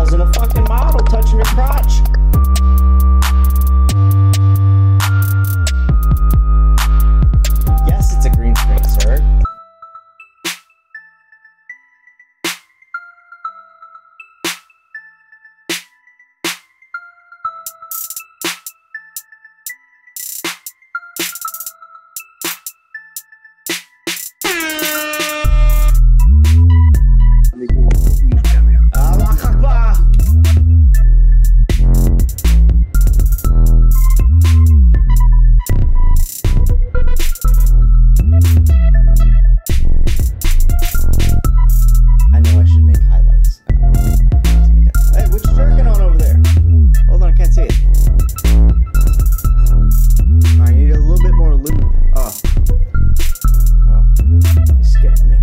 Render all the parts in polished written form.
wasn't a fucking model touching your crotch. Yes, it's a green screen, sir. Allah Akbar. I know I should make highlights. Hey, what you jerking on over there? Hold on, I can't see it. I need a little bit more lube. Oh, you skipped me.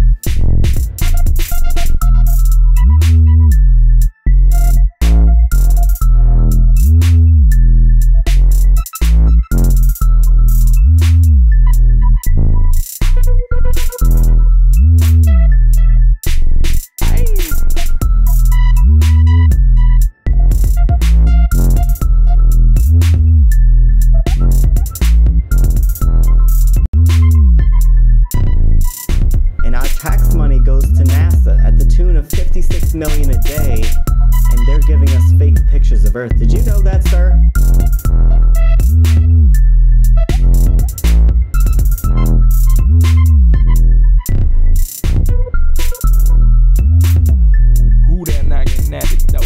Tax money goes to NASA at the tune of $56 million a day, and they're giving us fake pictures of Earth. Did you know that, sir? Who that knocking at the door?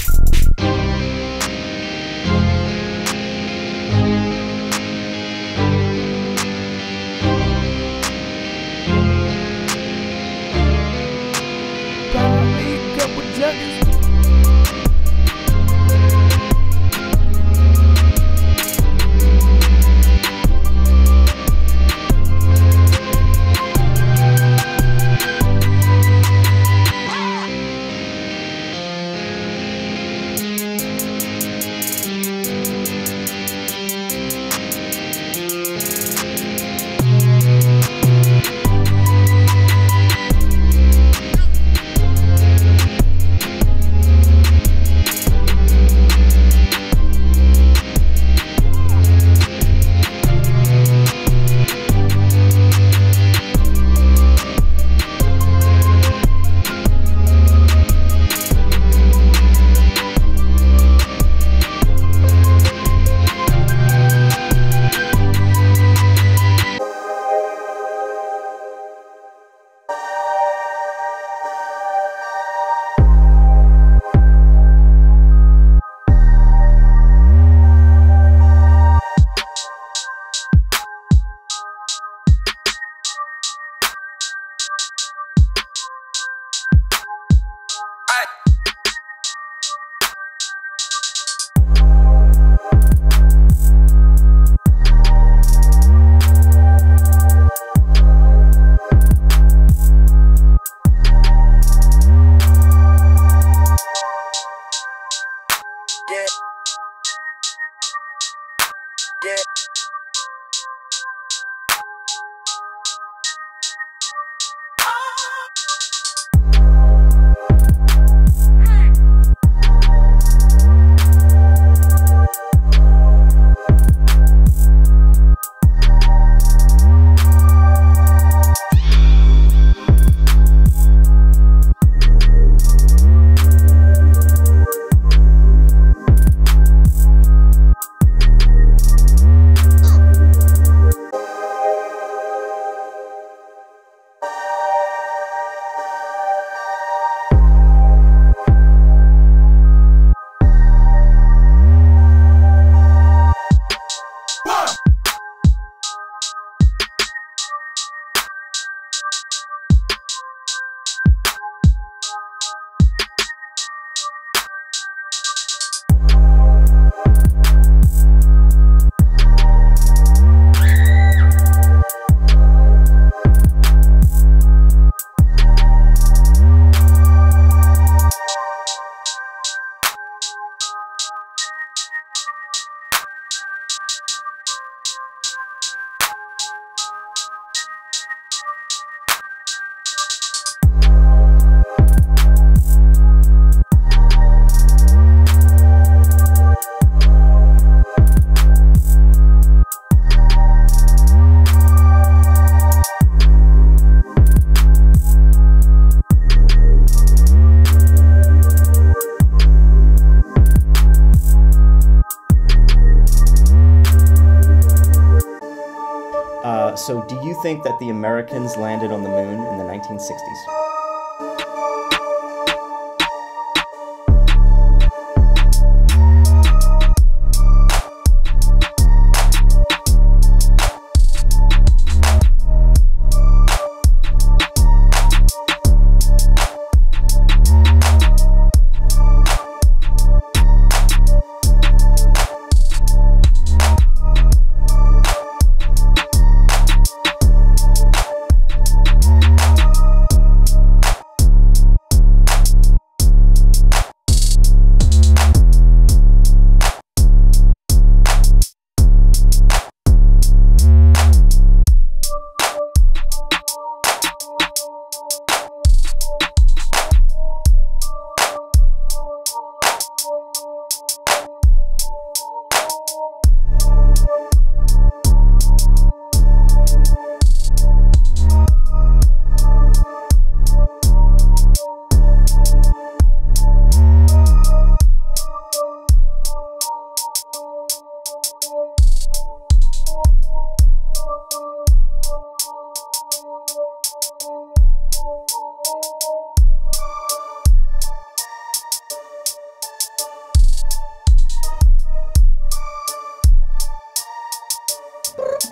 So do you think that the Americans landed on the moon in the 1960s?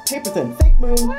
Paper thin, fake moon.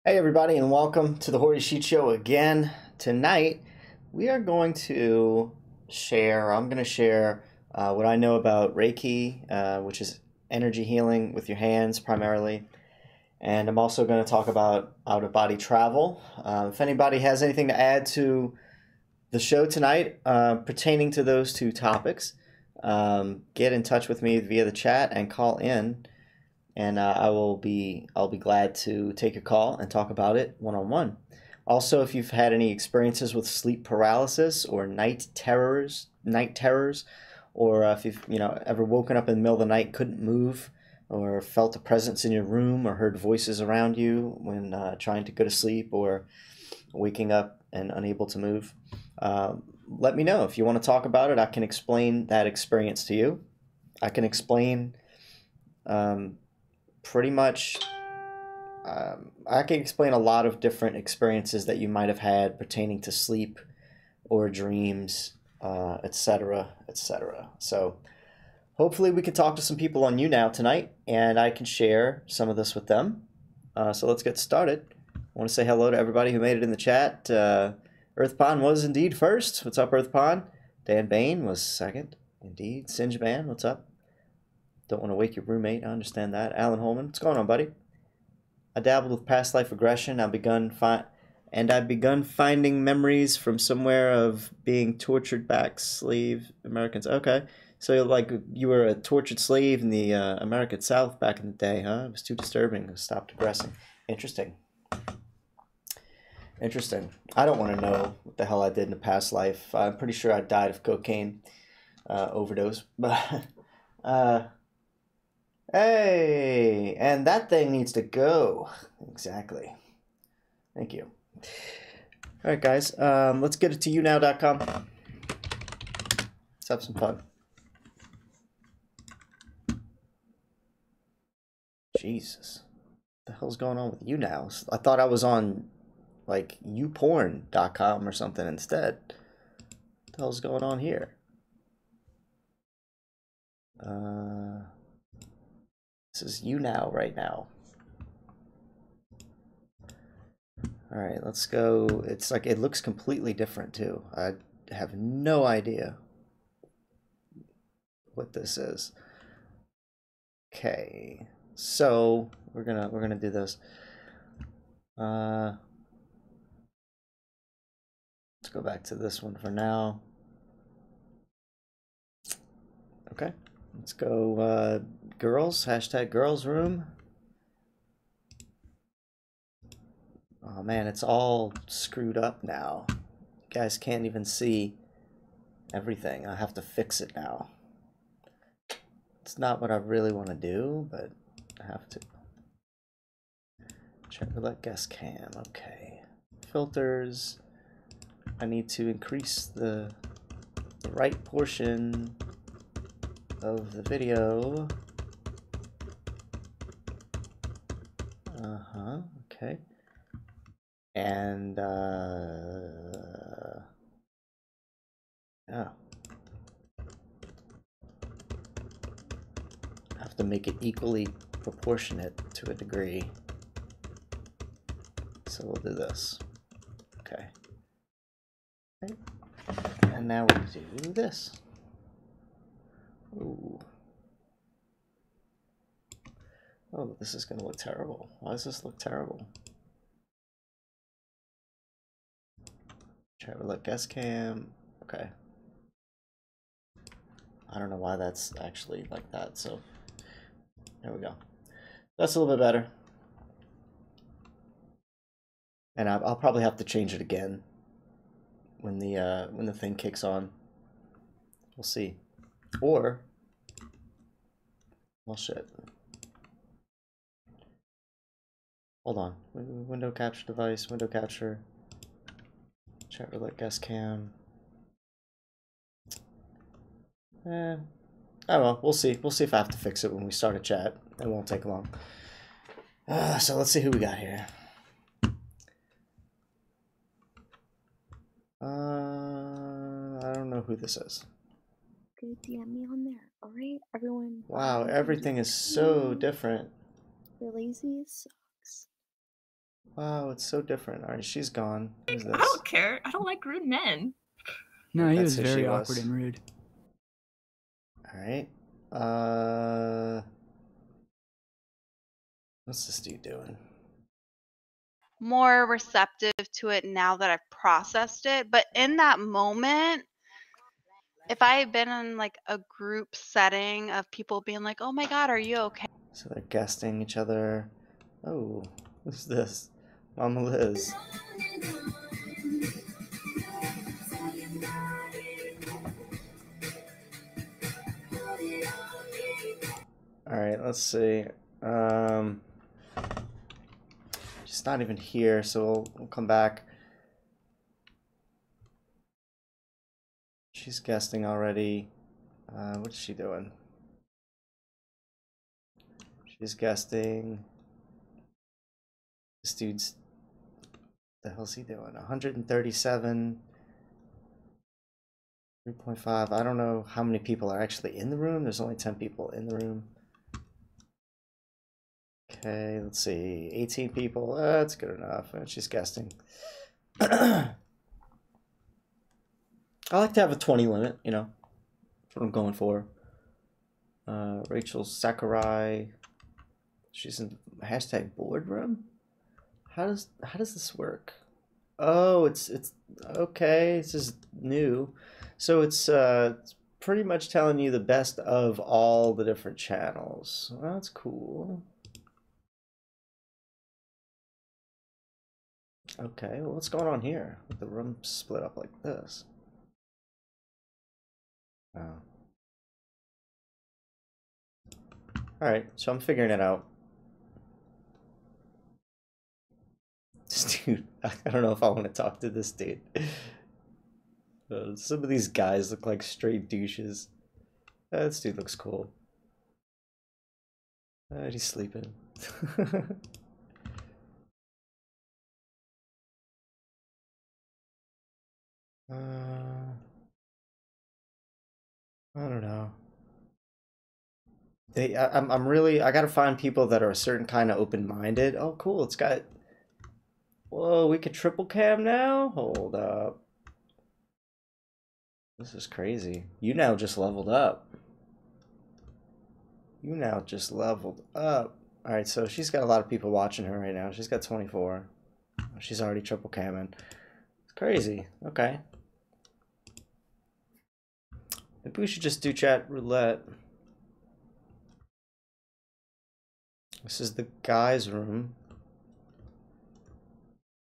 Hey everybody, and welcome to the Hoardy Sheet Show again. Tonight we are going to share, I'm going to share what I know about Reiki, which is energy healing with your hands primarily. And I'm also going to talk about out-of-body travel. If anybody has anything to add to the show tonight pertaining to those two topics, get in touch with me via the chat and call in. And I'll be glad to take your call and talk about it one-on-one. Also, if you've had any experiences with sleep paralysis or night terrors, or if you've ever woken up in the middle of the night, couldn't move, or felt a presence in your room, or heard voices around you when trying to go to sleep, or waking up and unable to move, let me know. If you want to talk about it, I can explain that experience to you. I can explain pretty much, I can explain a lot of different experiences that you might have had pertaining to sleep or dreams, etc., etc. So hopefully we can talk to some people on YouNow tonight, and I can share some of this with them. So let's get started. I want to say hello to everybody who made it in the chat. Earthpond was indeed first. What's up, Earthpond? Dan Bain was second. Indeed. Singeman, what's up? Don't want to wake your roommate. I understand that. Alan Holman, what's going on, buddy? I dabbled with past life regression. I've begun finding memories from somewhere of being tortured back slave Americans. Okay, so like you were a tortured slave in the American South back in the day, huh? It was too disturbing to stop digressing. Interesting. Interesting. I don't want to know what the hell I did in a past life. I'm pretty sure I died of cocaine overdose. But uh, hey, and that thing needs to go. Exactly. Thank you. All right, guys. Let's get it to younow.com. Let's have some fun. Jesus. What the hell's going on with you now? I thought I was on like youporn.com or something instead. What the hell's going on here? This is you now right now. All right, let's go. It's like it looks completely different too. I have no idea what this is. Okay, so we're gonna do this. Let's go back to this one for now. Okay, let's go girls, hashtag girls room. Oh man, it's all screwed up now. You guys can't even see everything. I have to fix it now. It's not what I really want to do, but I have to. Chatroulette guest cam, okay. Filters. I need to increase the right portion of the video. Okay. And, yeah. I have to make it equally proportionate to a degree. So we'll do this. Okay. And now we'll do this. Ooh. Oh, this is going to look terrible. Why does this look terrible? Chatroulette guest cam. Okay. I don't know why that's actually like that, so there we go. That's a little bit better. And I'll probably have to change it again when the thing kicks on. We'll see. Or, well, shit. Hold on. Window capture device, window capture. Chatroulette guest cam. Oh well, we'll see. We'll see if I have to fix it when we start a chat. It won't take long. So let's see who we got here. I don't know who this is. Okay, DM me on there. All right, everyone. Wow, everything is so different. You're lazy sucks. Wow, it's so different. All right, she's gone. Who's this? I don't care. I don't like rude men. No, he That's was who very she was. awkward and rude. All right. What's this dude doing? More receptive to it now that I've processed it. But in that moment, if I had been in like a group setting of people being like, oh my God, are you okay? So they're guesting each other. Oh, who's this? Mama Liz. All right, let's see. She's not even here, so we'll come back. She's guesting already. What's she doing? She's guesting. This dude's... What the hell's he doing? 137. 3.5. I don't know how many people are actually in the room. There's only 10 people in the room. Okay, let's see. 18 people. That's good enough. She's guesting. I like to have a 20 limit, you know. That's what I'm going for. Rachel Sakurai. She's in hashtag boardroom. How does this work? Oh, it's okay. This is new. So it's pretty much telling you the best of all the different channels. Well, that's cool. Okay, well, what's going on here? The room split up like this. Oh. Alright, so I'm figuring it out. This dude, I don't know if I want to talk to this dude. Some of these guys look like straight douches. This dude looks cool. He's sleeping. I don't know. I'm really, I gotta find people that are a certain kind of open-minded. Oh, cool, it's got, whoa, we could triple cam now? Hold up. This is crazy. You now just leveled up. You now just leveled up. Alright, so she's got a lot of people watching her right now. She's got 24. She's already triple camming. It's crazy. Okay. Maybe we should just do chat roulette. This is the guy's room.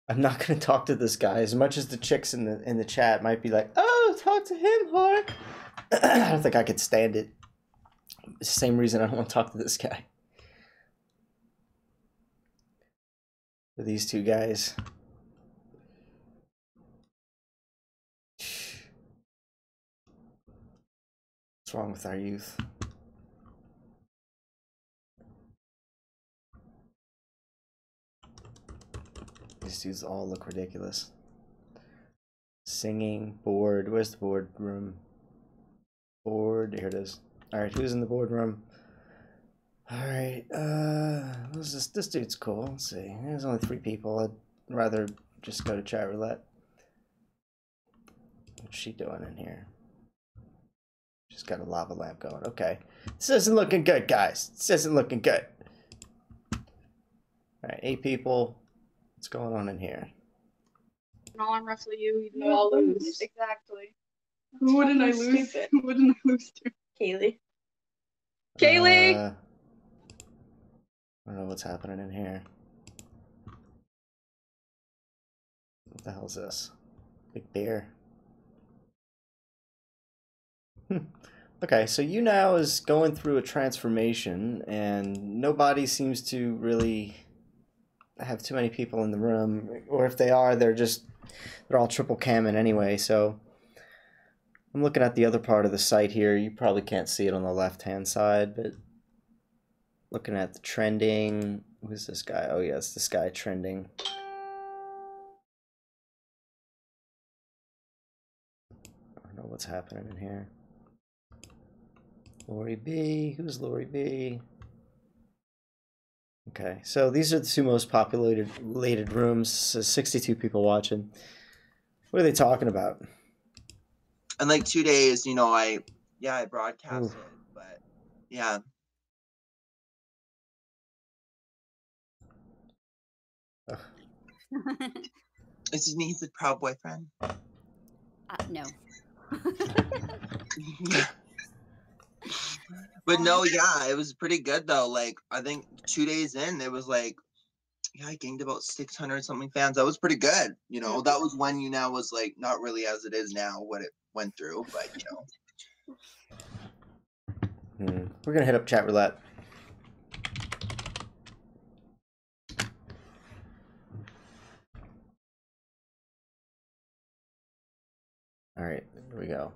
I'm not gonna talk to this guy as much as the chicks in the chat might be like, oh, talk to him, Hark. I don't think I could stand it. It's the same reason I don't want to talk to this guy. These two guys. What's wrong with our youth? These dudes all look ridiculous. Singing, board. Where's the board room? Board. Here it is. Alright, who's in the boardroom? Alright, this dude's cool. Let's see. There's only 3 people. I'd rather just go to chat roulette. What's she doing in here? She's got a lava lamp going. Okay. This isn't looking good, guys. This isn't looking good. Alright, 8 people. What's going on in here? I'll arm wrestle you, even though I'll lose. Exactly. Who wouldn't I lose? Who wouldn't I lose to? Kaylee. Kaylee! I don't know what's happening in here. What the hell is this? Big bear. Okay, so you now is going through a transformation, and nobody seems to really have too many people in the room, or if they are, they're all triple camming anyway. So I'm looking at the other part of the site here. You probably can't see it on the left hand side, but looking at the trending. Who's this guy? Oh yes, this guy trending. I don't know what's happening in here. Lori B. Who's Lori B? Okay, so these are the 2 most populated rooms. So 62 people watching. What are they talking about? In like 2 days, you know, I broadcast it, but yeah. Is he's a proud boyfriend? No. But no, yeah, it was pretty good though. Like I think 2 days in, it was like, yeah, I gained about 600 something fans. That was pretty good. You know, that was when you now was like not really as it is now, what it went through, but you know. We're gonna hit up chat roulette. All right, here we go.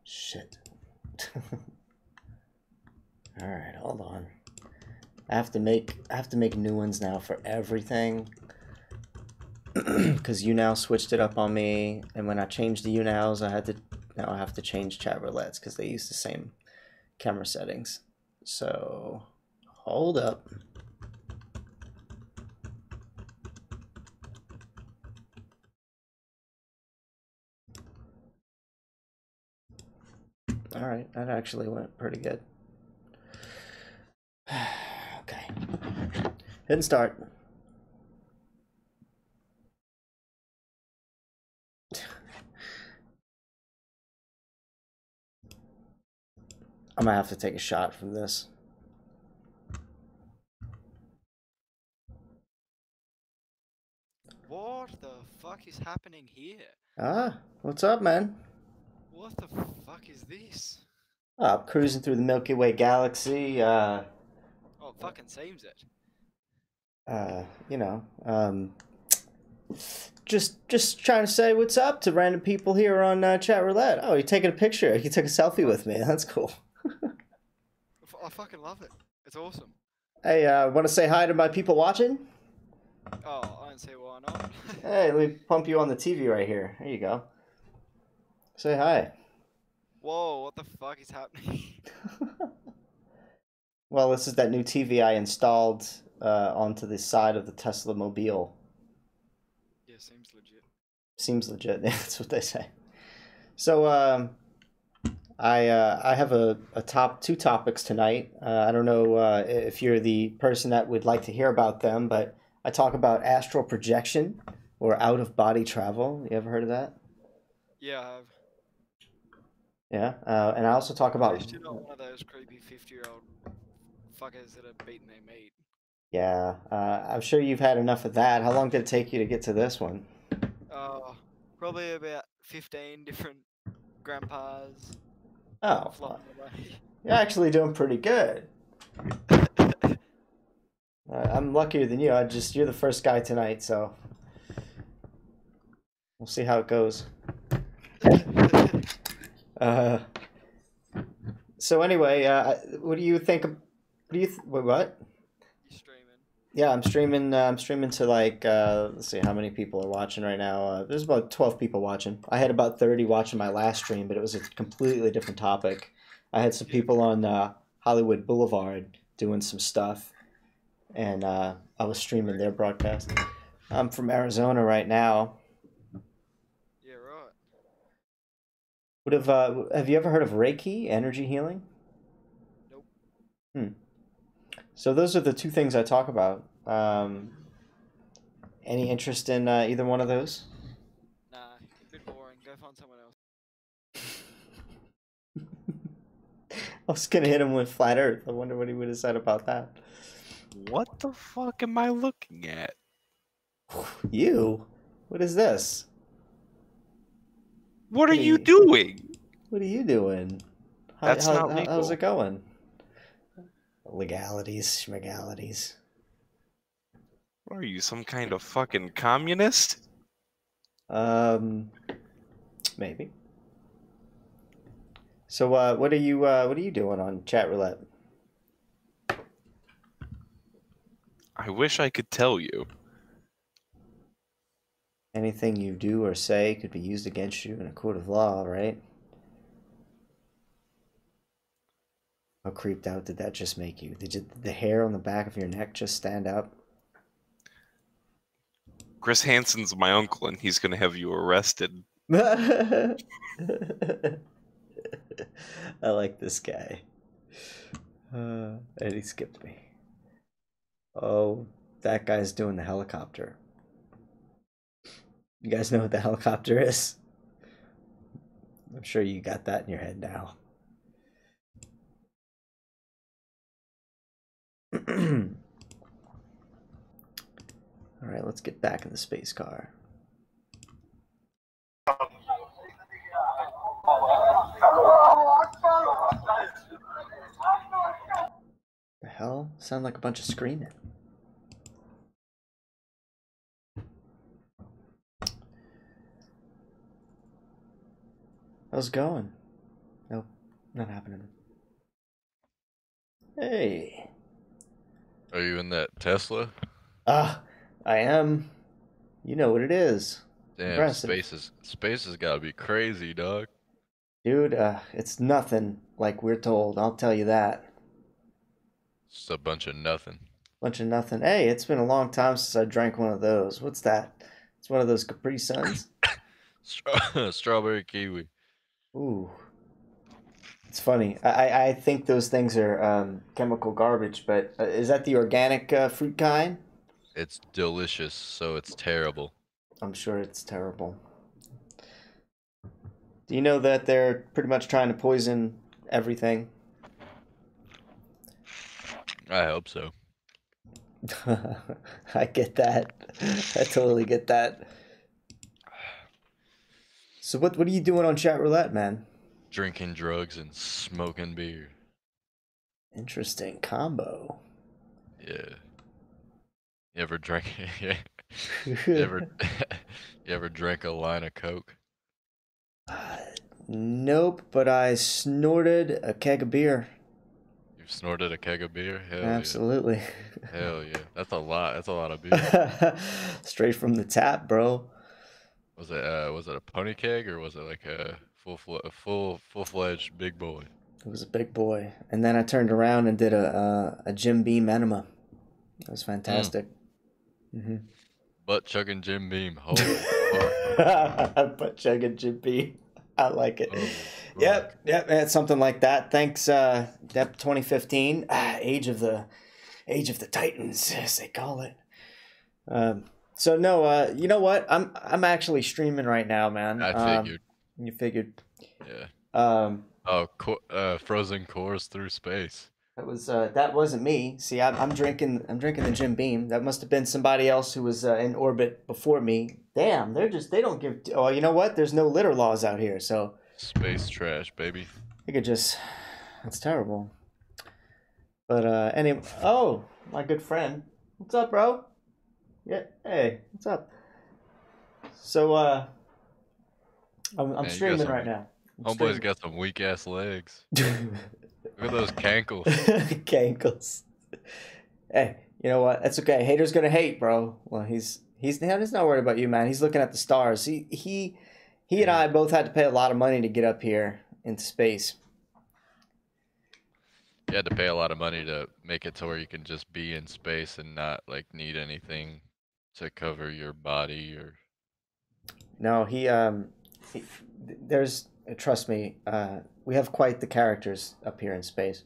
Shit. All right, hold on. I have to make new ones now for everything. Because you now switched it up on me, and when I changed the nows, I have to change chat roulettes because they use the same camera settings. So hold up. All right, that actually went pretty good. Okay, hit and start. I might have to take a shot from this. What the fuck is happening here? Ah, what's up, man? What the fuck is this? Cruising through the Milky Way galaxy. Oh, it fucking seems it. You know, just trying to say what's up to random people here on Chatroulette. Oh, you're taking a picture. You took a selfie with me. That's cool. I fucking love it. It's awesome. Hey, want to say hi to my people watching? Oh, I don't see why not. Hey, let me pump you on the TV right here. There you go. Say hi. Whoa, what the fuck is happening? Well, this is that new TV I installed onto the side of the Tesla Mobile. Yeah, seems legit. Seems legit. That's what they say. So, I have two topics tonight. I don't know if you're the person that would like to hear about them, but I talk about astral projection or out of body travel. You ever heard of that? Yeah, I have. Yeah, and I also talk At about. least you're not one of those creepy 50-year-old fuckers that are beating their meat. Yeah, I'm sure you've had enough of that. How long did it take you to get to this one? Probably about 15 different grandpas Oh, flopping away. you're actually doing pretty good. I'm luckier than you. You're the first guy tonight, so we'll see how it goes. So anyway, what do you think? Wait, what? You streaming? Yeah, I'm streaming. I'm streaming to like let's see how many people are watching right now. There's about 12 people watching. I had about 30 watching my last stream, but it was a completely different topic. I had some people on Hollywood Boulevard doing some stuff, and I was streaming their broadcast. I'm from Arizona right now. Yeah, right. Have you ever heard of Reiki, energy healing? Nope. So those are the two things I talk about. Any interest in either one of those? Nah, a bit boring. Go find someone else. I was gonna hit him with flat Earth. I wonder what he would have said about that. What the fuck am I looking at? You? What is this? What are you doing? What are you doing? That's not legal. How's it going? Legalities, schmegalities. What are you, some kind of fucking communist? Maybe. So, what are you doing on Chatroulette? I wish I could tell you. Anything you do or say could be used against you in a court of law, right? How creeped out did that just make you? Did the hair on the back of your neck just stand up? Chris Hansen's my uncle, and he's gonna have you arrested. I like this guy. And he skipped me. Oh, that guy's doing the helicopter. You guys know what the helicopter is? I'm sure you got that in your head now. All right, let's get back in the space car. The hell? Sound like a bunch of screaming. How's it going? Nope, not happening. Hey. Are you in that Tesla? I am. You know what it is. Damn, Impressive. space has gotta be crazy, dog. Dude, it's nothing like we're told, I'll tell you that. It's a bunch of nothing. Bunch of nothing. Hey, it's been a long time since I drank one of those. What's that? It's one of those Capri Suns. Strawberry kiwi. Ooh. It's funny. I think those things are chemical garbage, but is that the organic fruit kind? It's delicious, so it's terrible. I'm sure it's terrible. Do you know that they're pretty much trying to poison everything? I hope so. I get that. I totally get that. So what are you doing on Chatroulette, man? Drinking drugs and smoking beer. Interesting combo. Yeah. You ever drink? you ever you ever drank a line of Coke? Nope, but I snorted a keg of beer. You've snorted a keg of beer? Hell Absolutely. yeah. Hell yeah. That's a lot. That's a lot of beer. Straight from the tap, bro. Was it a pony keg or was it like a full-fledged big boy? It was a big boy. And then I turned around and did a Jim Beam enema. It was fantastic. Butt chugging Jim Beam. Holy fuck. Butt chugging Jim Beam. I like it. Oh, Yep, it's something like that. Thanks, Dep 2015, Age of the Titans, as they call it. So no, you know what? I'm actually streaming right now, man. I figured. You figured. Yeah. Frozen cores through space. That wasn't me. See, I'm drinking the Jim Beam. That must have been somebody else who was in orbit before me. Damn, they don't give. Oh, you know what? There's no litter laws out here, so. Space trash, baby. I could just. That's terrible. But anyway, oh, my good friend, what's up, bro? Yeah, hey, what's up? So I'm streaming right now. Homeboy's got some weak ass legs. Look at those cankles. Cankles. Hey, you know what? That's okay. Haters gonna hate, bro. Well, he's not worried about you, man. He's looking at the stars. He and I both had to pay a lot of money to get up here into space. You had to pay a lot of money to make it to where you can just be in space and not like need anything to cover your body or. No, there's trust me, we have quite the characters up here in space.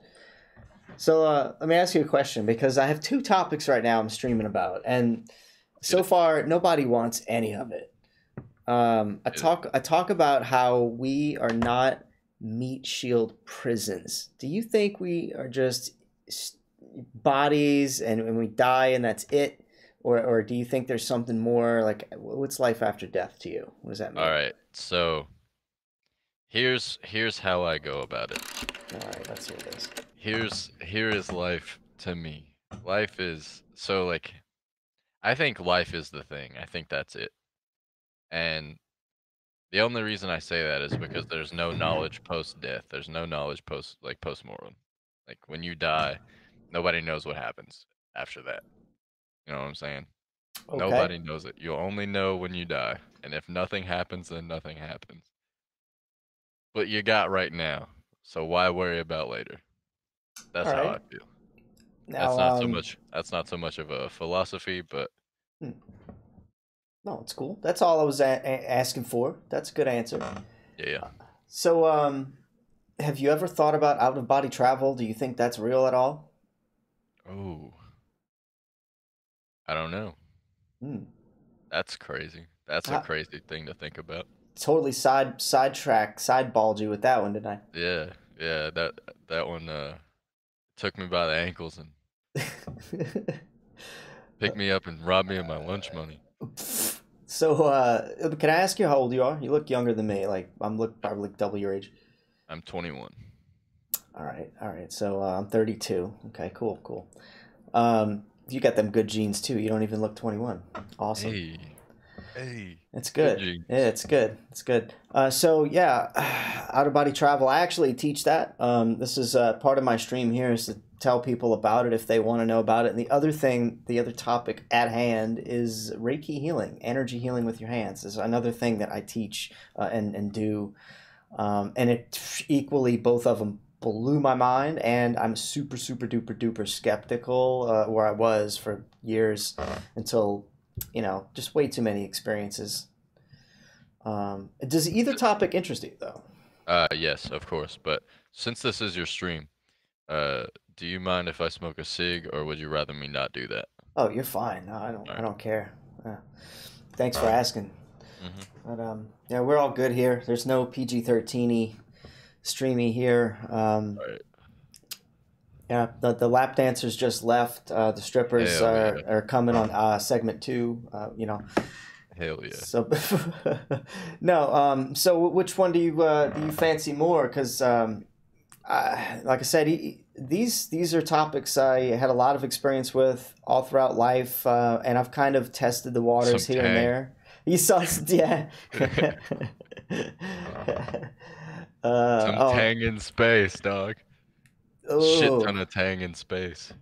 So let me ask you a question, because I have two topics right now I'm streaming about, and so far nobody wants any of it. I talk about how we are not meat shield prisons. Do you think we are just bodies and we die and that's it? Or do you think there's something more, like, what's life after death to you? What does that mean? All right, so here's how I go about it. All right, let's hear this. Here is life to me. Life is, so like, I think life is the thing. I think that's it. And the only reason I say that is because there's no knowledge post-death. There's no knowledge post-mortem. Like when you die, nobody knows what happens after that. You know what I'm saying? Okay. Nobody knows it. You'll only know when you die. And if nothing happens, then nothing happens. But you got right now. So why worry about later? That's how I feel. Now, that's not so much of a philosophy, but no, it's cool. That's all I was asking for. That's a good answer. Yeah. So, have you ever thought about out-of-body travel? Do you think that's real at all? Oh, I don't know. That's crazy. That's a crazy thing to think about. Totally sideballed you with that one, didn't I? Yeah. That one took me by the ankles and picked me up and robbed me of my lunch money. So, can I ask you how old you are? You look younger than me. Like, probably double your age. I'm 21. All right. So, I'm 32. Okay, cool. You got them good genes too. You don't even look 21. Awesome. Hey. It's good. Yeah, it's good. So yeah, out of body travel. I actually teach that. This is part of my stream here is to tell people about it if they want to know about it. And the other topic at hand is Reiki healing, energy healing with your hands. This is another thing that I teach and do. And it equally, both of them blew my mind, and I'm super duper skeptical where I was for years until, just way too many experiences. Does either topic interest you though? Yes, of course. But since this is your stream, do you mind if I smoke a cig, or would you rather me not do that? Oh, you're fine. No, I don't care. Thanks for asking. But yeah, we're all good here. There's no PG-13y streamy here. Yeah, the lap dancers just left. The strippers Hell yeah. are coming on segment 2. You know. Hell yeah. So no. So which one do you fancy more? Because like I said, these are topics I had a lot of experience with all throughout life, and I've kind of tested the waters Some here and tang. there. You saw, yeah. Some Oh, tang in space, dog. Shit ton oh. of tang in space.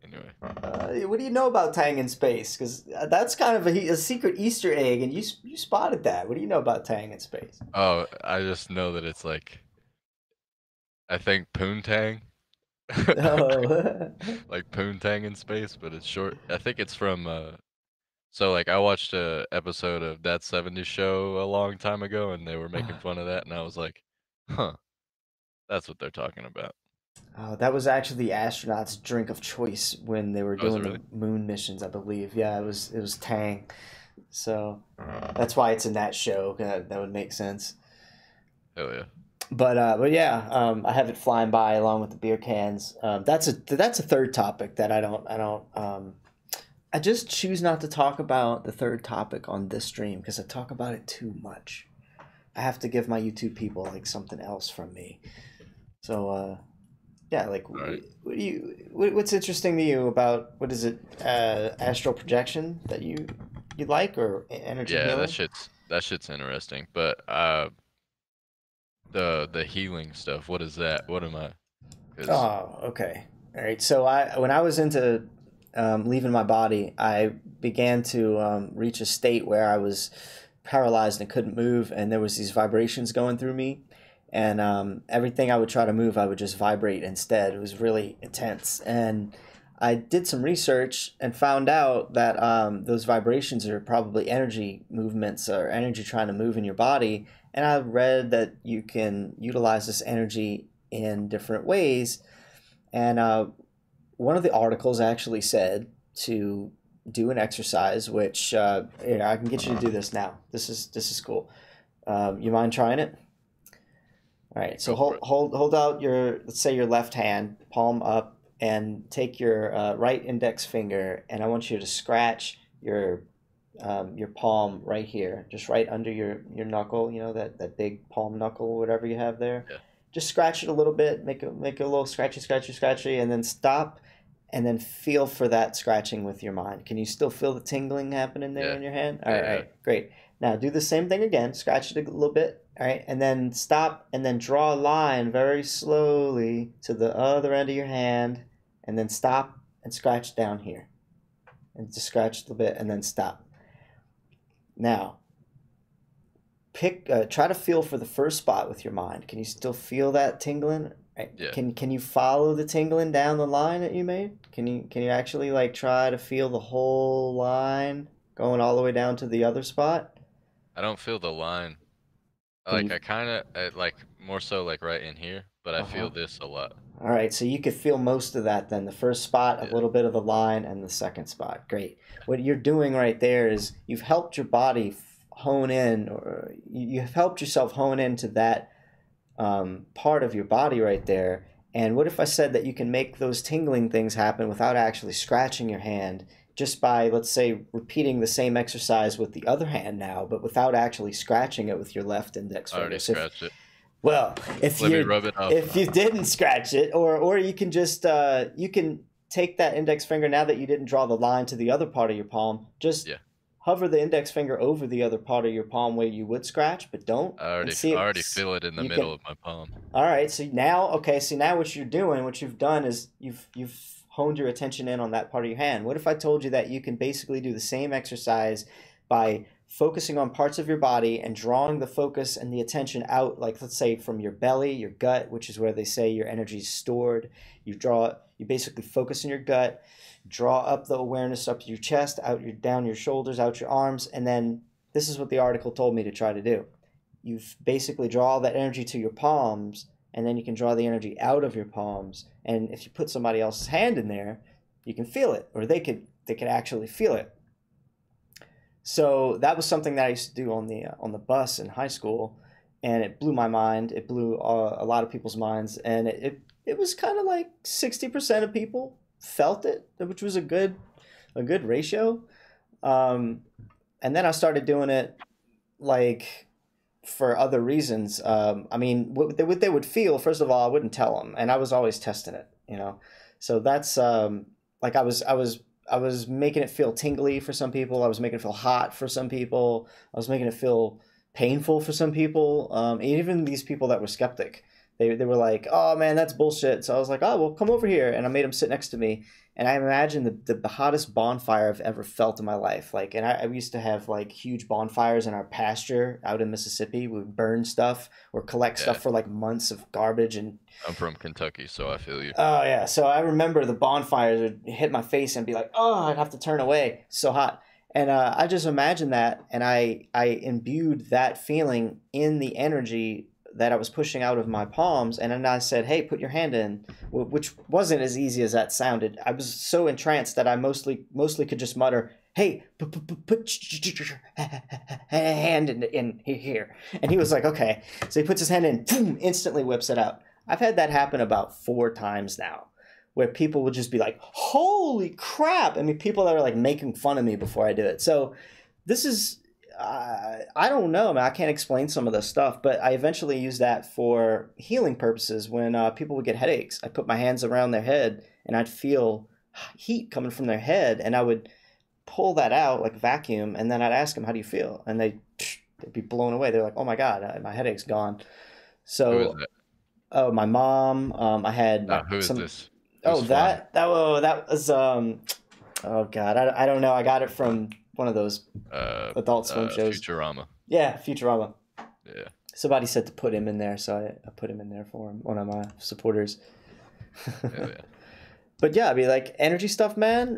Anyway. What do you know about Tang in space? Because that's kind of a secret Easter egg, and you spotted that. What do you know about Tang in space? Oh, I just know that it's like, I think poontang. Oh. Like poontang in space, but it's short. I think it's from so like I watched a episode of That 70s Show a long time ago and they were making fun of that and I was like, huh, that's what they're talking about. Oh, that was actually the astronauts' drink of choice when they were Oh, is doing it really? the moon missions, I believe. Yeah, it was Tang. So that's why it's in that show. That would make sense. Hell yeah. But yeah, I have it flying by along with the beer cans. That's a third topic that I just choose not to talk about the third topic on this stream because I talk about it too much. I have to give my YouTube people like something else from me. So yeah, like Right. what's interesting to you about what is it, astral projection that you like, or energy Yeah, healing? that shit's interesting. But the healing stuff, what is that? What am I? 'Cause Oh, okay. All right. So when I was into leaving my body, I began to reach a state where I was paralyzed and couldn't move, and there was these vibrations going through me, and everything I would try to move, I would just vibrate instead. It was really intense, and I did some research and found out that those vibrations are probably energy movements or energy trying to move in your body. And I read that you can utilize this energy in different ways. And one of the articles actually said to do an exercise, which here, I can get you to do this now. This is cool. You mind trying it? All right. So hold out your, let's say, your left hand, palm up, and take your right index finger, and I want you to scratch your palm right here, just right under your knuckle. You know, that big palm knuckle, whatever you have there. Yeah. Just scratch it a little bit, make a little scratchy, and then stop, and then feel for that scratching with your mind. Can you still feel the tingling happening there in your hand? All right, great. Now do the same thing again. Scratch it a little bit. All right, and then stop, and then draw a line very slowly to the other end of your hand, and then stop and scratch down here, and just scratch a little bit, and then stop. Now, try to feel for the first spot with your mind. Can you still feel that tingling? Yeah. Can you follow the tingling down the line that you made? Can you actually like try to feel the whole line going all the way down to the other spot? I don't feel the line. Can Like I kind of like more so like right in here, but I feel this a lot. All right, so you could feel most of that then. The first spot, a little bit of the line, and the second spot. Great. What you're doing right there is you've helped your body hone in, or you've helped yourself hone into that part of your body right there. And what if I said that you can make those tingling things happen without actually scratching your hand, just by, let's say, repeating the same exercise with the other hand now, but without actually scratching it with your left index I finger? already scratched it. Well, if Let me rub it off. if you didn't scratch it, or you can just you can take that index finger, now that you didn't draw the line to the other part of your palm, just hover the index finger over the other part of your palm where you would scratch, but don't. I already feel it in the middle of my palm. All right, so now what you're doing, what you've done is you've honed your attention in on that part of your hand. What if I told you that you can basically do the same exercise by focusing on parts of your body and drawing the focus and the attention out, like let's say from your belly, your gut, which is where they say your energy is stored. You basically focus in your gut, draw up the awareness up your chest, down your shoulders, out your arms, and then this is what the article told me to try to do. You basically draw all that energy to your palms, and then you can draw the energy out of your palms. And if you put somebody else's hand in there, you can feel it, or they could actually feel it. So that was something that I used to do on the bus in high school, and it blew my mind. It blew a lot of people's minds, and it was kind of like 60% of people felt it, which was a good ratio. And then I started doing it like for other reasons. I mean, what they would feel, first of all, I wouldn't tell them, and I was always testing it, you know. So that's like I was making it feel tingly for some people. I was making it feel hot for some people. I was making it feel painful for some people. Even these people that were skeptic, they were like, "Oh man, that's bullshit." So I was like, "Oh well, come over here," and I made them sit next to me. And I imagine the hottest bonfire I've ever felt in my life. Like, and I used to have like huge bonfires in our pasture out in Mississippi. We would burn stuff or collect stuff for like months of garbage. And I'm from Kentucky, so I feel you. oh yeah, so I remember the bonfires would hit my face and be like, oh, I'd have to turn away. So hot. And I just imagined that, and I imbued that feeling in the energy that I was pushing out of my palms, and then I said, hey, put your hand in, which wasn't as easy as that sounded. I was so entranced that I mostly could just mutter, hey, put your hand in here. And he was like, okay. So he puts his hand in, boom, instantly whips it out. I've had that happen about 4 times now, where people would just be like, holy crap. I mean, people that are like making fun of me before I do it. So this is... I don't know, man. I can't explain some of this stuff, but I eventually used that for healing purposes. When people would get headaches, I'd put my hands around their head and I'd feel heat coming from their head, and I would pull that out like vacuum, and then I'd ask them, how do you feel? And they'd be blown away. They're like, oh my God, my headache's gone. So, who is that? Oh, my mom. I had who is this? Oh, that was oh God, I don't know. I got it from one of those Adult Swim shows. Futurama. Yeah, Futurama. Yeah. Somebody said to put him in there, so I put him in there for him. One of my supporters. Yeah. But yeah, I mean, like energy stuff, man.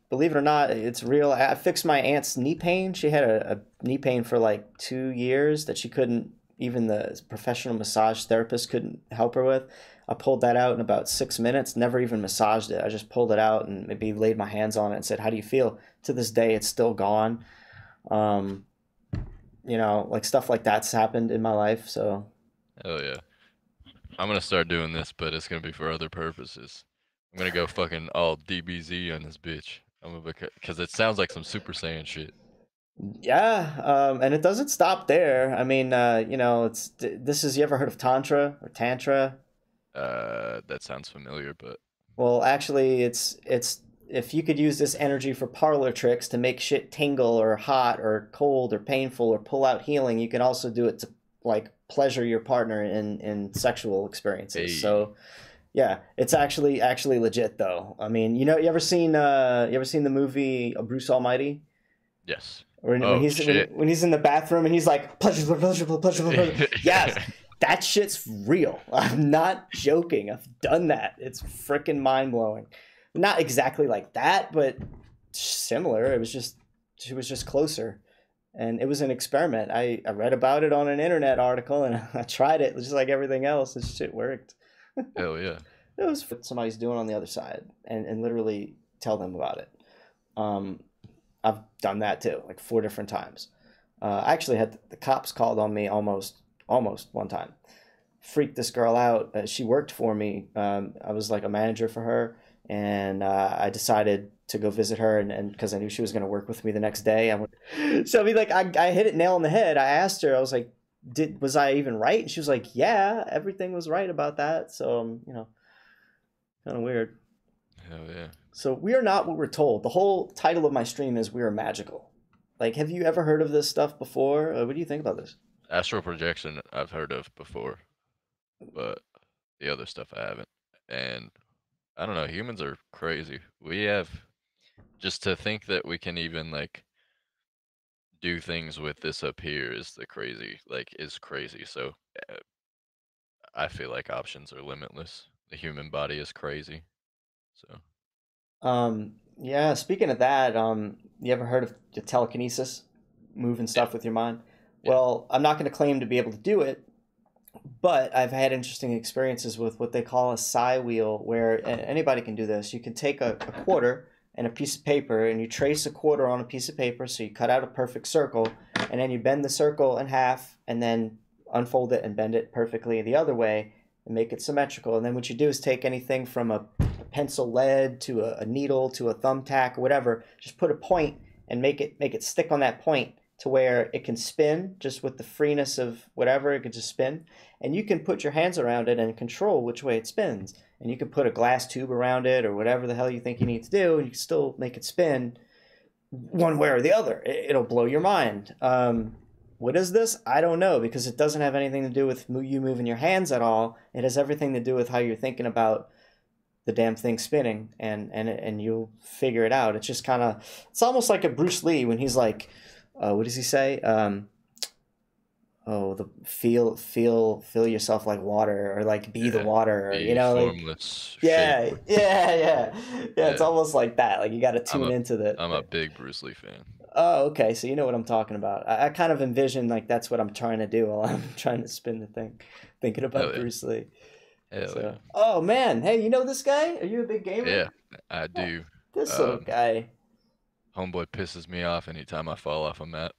Believe it or not, it's real. I fixed my aunt's knee pain. She had a knee pain for like 2 years that she couldn't. Even the professional massage therapist couldn't help her with. I pulled that out in about 6 minutes, never even massaged it. I just pulled it out and maybe laid my hands on it and said, how do you feel? To this day, it's still gone. You know, like stuff like that's happened in my life. So. Hell yeah. I'm going to start doing this, but it's going to be for other purposes. I'm going to go fucking all DBZ on this bitch. Because it sounds like some Super Saiyan shit. Yeah, and it doesn't stop there. I mean, you know, you ever heard of Tantra or Tantra? That sounds familiar, but well, actually, it's if you could use this energy for parlor tricks to make shit tingle or hot or cold or painful or pull out healing, you can also do it to like pleasure your partner in sexual experiences. Hey. So, yeah, it's actually legit though. I mean, you know, you ever seen the movie Bruce Almighty? Yes. When he's in the bathroom and he's like pleasure. Yes. That shit's real. I'm not joking. I've done that. It's freaking mind-blowing. Not exactly like that, but similar. It was just closer. And it was an experiment. I read about it on an internet article and I tried it just like everything else. This shit worked. Hell yeah. It was what somebody's doing on the other side and literally tell them about it. I've done that too, like 4 different times. I actually had the cops called on me almost one time. Freaked this girl out. She worked for me. I was like a manager for her, and I decided to go visit her, and because I knew she was going to work with me the next day. So I mean, like I hit it nail on the head. I asked her, I was like, was I even right? And she was like, yeah, everything was right about that. So you know, kind of weird. Hell yeah. So we are not what we're told. The whole title of my stream is We Are Magical. Like, have you ever heard of this stuff before? What do you think about this? Astral projection I've heard of before, but the other stuff I haven't. And I don't know, humans are crazy. We have just to think that we can even like do things with this up here is crazy. So I feel like options are limitless. The human body is crazy. So yeah, speaking of that, you ever heard of the telekinesis? Moving stuff with your mind? Yeah. Well, I'm not going to claim to be able to do it, but I've had interesting experiences with what they call a psi wheel, where anybody can do this. You can take a quarter and a piece of paper, and you trace a quarter on a piece of paper, so you cut out a perfect circle, and then you bend the circle in half, and then unfold it and bend it perfectly the other way, and make it symmetrical. And then what you do is take anything from a pencil lead to a needle to a thumbtack or whatever, just put a point and make it stick on that point to where it can spin just with the freeness of whatever, it could just spin. And you can put your hands around it and control which way it spins. And you can put a glass tube around it or whatever the hell you think you need to do, and you can still make it spin one way or the other. It'll blow your mind. What is this? I don't know, because it doesn't have anything to do with you moving your hands at all. It has everything to do with how you're thinking about the damn thing spinning, and you'll figure it out. It's just kind of, it's almost like a Bruce Lee when he's like, what does he say? Feel yourself like water, or like be the water, or, you know, formless like, yeah. It's almost like that. Like you got to tune into the. I'm a big Bruce Lee fan. Oh, okay. So you know what I'm talking about. I kind of envision like that's what I'm trying to do while I'm trying to spin the thing, thinking about Bruce Lee. Yeah. Oh man, hey, you know this guy? Are you a big gamer? Yeah, I do. This little guy. Homeboy pisses me off anytime I fall off a mat.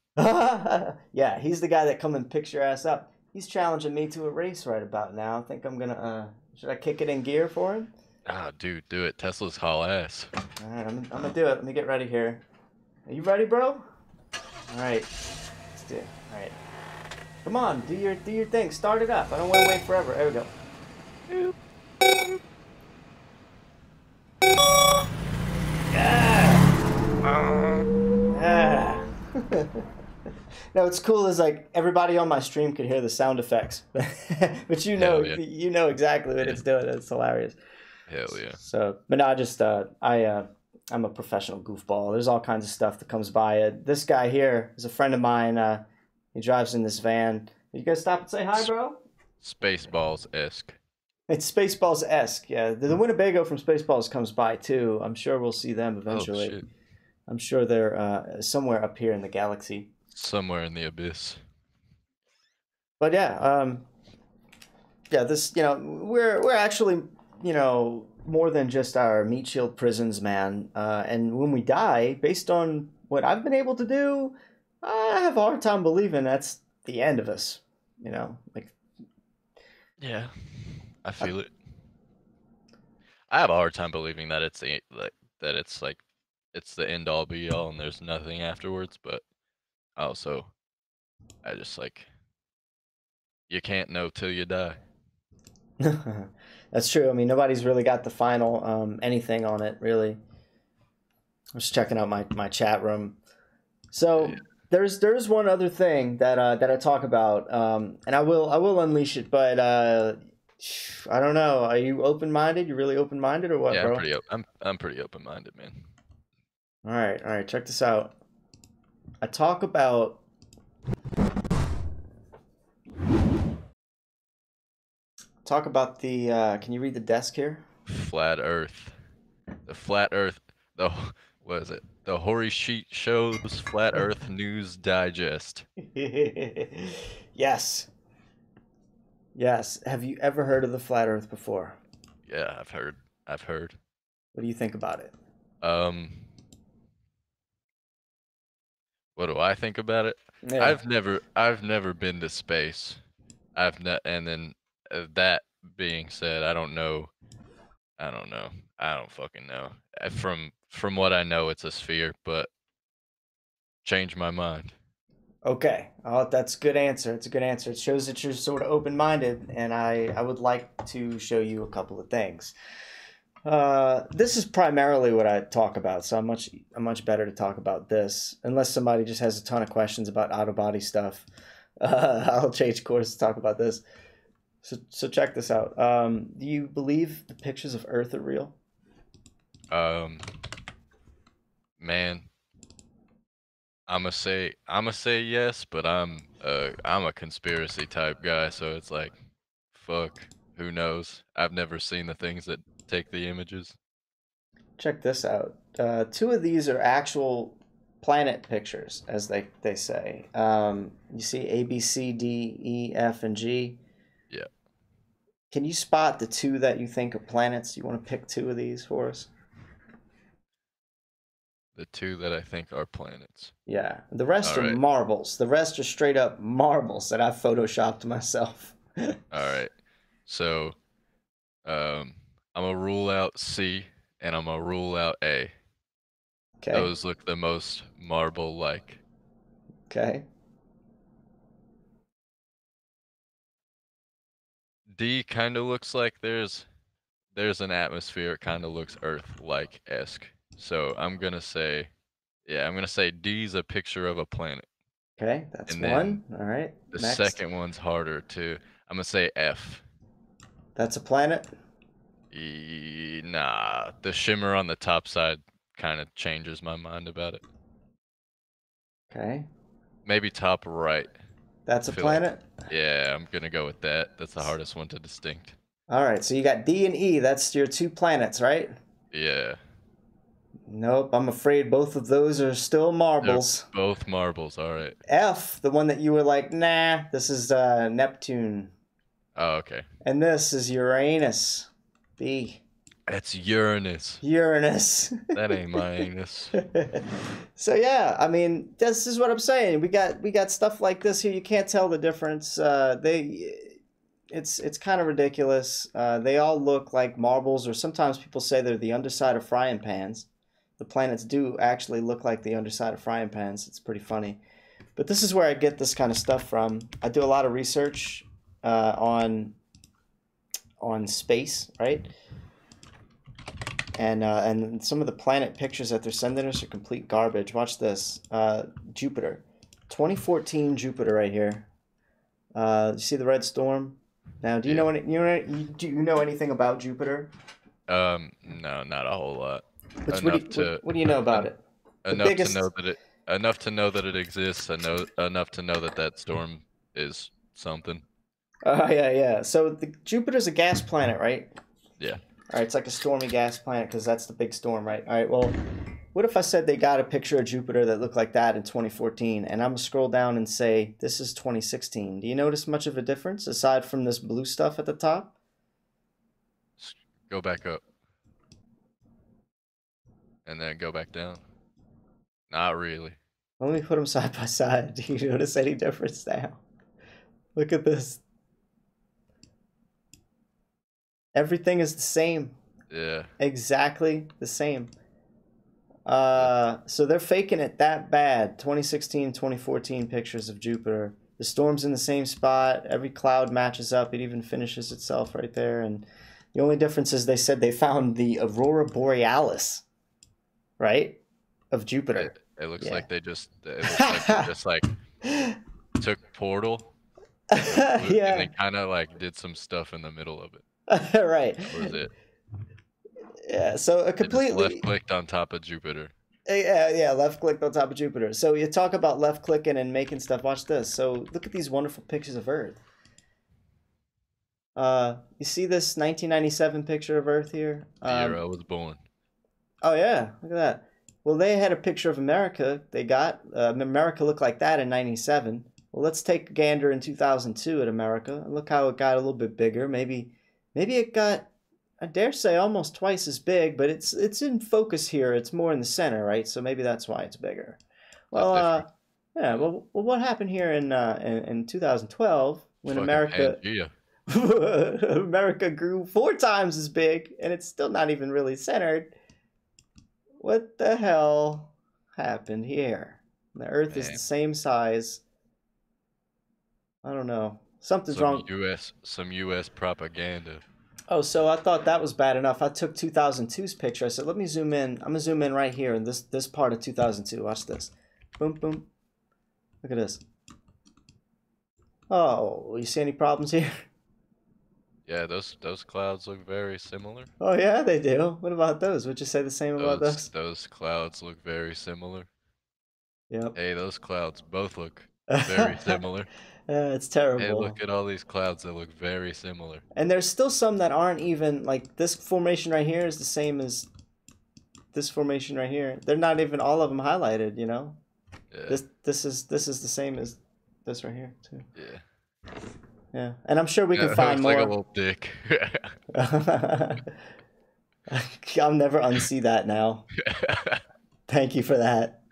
Yeah, he's the guy that come and picks your ass up. He's challenging me to a race right about now. I think I'm gonna. Should I kick it in gear for him? Ah, dude, do it. Tesla's haul ass. All right, I'm gonna do it. Let me get ready here. Are you ready, bro? All right, let's do it. All right, come on, do your thing. Start it up. I don't want to wait forever. There we go. No, what's cool is like everybody on my stream could hear the sound effects, but you know exactly what it's doing. It's hilarious. Hell yeah. So, but no, I'm a professional goofball. There's all kinds of stuff that comes by. This guy here is a friend of mine. He drives in this van. You guys stop and say hi, bro? Spaceballs-esque. It's Spaceballs-esque, yeah. The Winnebago from Spaceballs comes by too. I'm sure we'll see them eventually. Oh, shit. I'm sure they're somewhere up here in the galaxy. Somewhere in the abyss. But yeah, this, we're actually, more than just our meat shield prisons, man. And when we die, based on what I've been able to do, I have a hard time believing that's the end of us. Yeah, I feel it. I have a hard time believing that it's the end all be all and there's nothing afterwards, but also I just you can't know till you die. That's true. I mean, nobody's really got the final anything on it, really. I'm just checking out my chat room. So there's one other thing that I talk about, and I will unleash it, but I don't know. Are you open-minded? You really open-minded or what, yeah, bro? I'm pretty open-minded, man. All right. Check this out. I talk about the. Can you read the desk here? Flat Earth. The Flat Earth. What is it? The Hori Sheet Show's Flat Earth News Digest. Yes. Have you ever heard of the Flat Earth before? Yeah, I've heard. What do you think about it? What do I think about it? Yeah. I've never been to space. And then that being said, I don't know. I don't fucking know. From what I know, it's a sphere, but change my mind. Okay. Oh, that's a good answer. It's a good answer. It shows that you're sort of open-minded, and I would like to show you a couple of things. This is primarily what I talk about, so I'm much better to talk about this. Unless somebody just has a ton of questions about out-of-body stuff, I'll change course to talk about this. So check this out. Do you believe the pictures of Earth are real? Man, I'ma say yes, but I'm a conspiracy type guy, so it's like, fuck, who knows? I've never seen the things that take the images. Check this out. Two of these are actual planet pictures, as they say. You see A, B, C, D, E, F, and G? Yeah. Can you spot the two that you think are planets? You want to pick two of these for us? The two that I think are planets. Yeah. The rest All are right. marbles. The rest are straight up marbles that I've photoshopped myself. All right. So, I'm gonna rule out C and I'm gonna rule out A. Okay. Those look the most marble-like. Okay. D kind of looks like there's an atmosphere. It kind of looks Earth-like-esque. So I'm gonna say, yeah, I'm gonna say D's a picture of a planet. Okay, that's And one. then All right. the Next. second one's harder too. I'm gonna say F. That's a planet. Nah, the shimmer on the top side kind of changes my mind about it. Okay. Maybe top right. That's a I feel like- planet. yeah, I'm gonna go with that. That's the hardest one to distinct. All right, so you got D and E. That's your two planets, right? Yeah. Nope, I'm afraid both of those are still marbles. They're both marbles, alright. F, the one that you were like, nah, this is Neptune. Oh, okay. And this is Uranus. B. That's Uranus. Uranus. That ain't my anus. So yeah, I mean, this is what I'm saying. We got stuff like this here. You can't tell the difference. It's kind of ridiculous. They all look like marbles, or sometimes people say they're the underside of frying pans. The planets do actually look like the underside of frying pans. It's pretty funny. But this is where I get this kind of stuff from. I do a lot of research on space, right? And some of the planet pictures that they're sending us are complete garbage. Watch this. Jupiter. 2014 Jupiter right here. You see the red storm? Now, do you know anything about Jupiter? No, not a whole lot. What do you know about it? Enough to know that it exists. Enough to know that that storm is something. Yeah. So Jupiter's a gas planet, right? Yeah. All right, it's like a stormy gas planet because that's the big storm, right? All right, well, what if I said they got a picture of Jupiter that looked like that in 2014, and I'm going to scroll down and say, this is 2016. Do you notice much of a difference aside from this blue stuff at the top? Go back up. And then go back down. Not really. Let me put them side by side. Do you notice any difference now? Look at this. Everything is the same. Yeah. Exactly the same. So they're faking it that bad. 2016, 2014 pictures of Jupiter. The storm's in the same spot. Every cloud matches up. It even finishes itself right there. And the only difference is they said they found the Aurora Borealis, right? Of Jupiter. It looks like they just took Portal and then kind of like did some stuff in the middle of it. Right. That was it. Yeah, so a completely left clicked on top of Jupiter. Yeah, left clicked on top of Jupiter. So you talk about left clicking and making stuff. Watch this. So look at these wonderful pictures of Earth. You see this 1997 picture of Earth here? The year I was born. Oh yeah, look at that. Well, they had a picture of America. They got America looked like that in '97. Well, let's take a gander in 2002 at America. Look how it got a little bit bigger. Maybe it got, I dare say, almost twice as big, but it's in focus here. It's more in the center, right? So maybe that's why it's bigger. Well, yeah. Well, what happened here in 2012 when America America grew 4 times as big, and it's still not even really centered? What the hell happened here? The Earth is the same size. I don't know. Something's wrong. Some U.S. propaganda. Oh, so I thought that was bad enough. I took 2002's picture. I said, let me zoom in. I'm gonna zoom in right here in this part of 2002. Watch this. Boom, boom. Look at this. Oh, you see any problems here? Yeah, those clouds look very similar. Oh yeah, they do. What about those? Would you say the same about those? Those clouds look very similar. Yep. Hey, those clouds both look very similar. It's terrible. Hey, look at all these clouds that look very similar. And there's still some that aren't even, like this formation right here is the same as this formation right here. They're not even all of them highlighted, you know? Yeah. This is the same as this right here too. Yeah. Yeah. And I'm sure we can find more. Like a little dick. I'll never unsee that now. Thank you for that.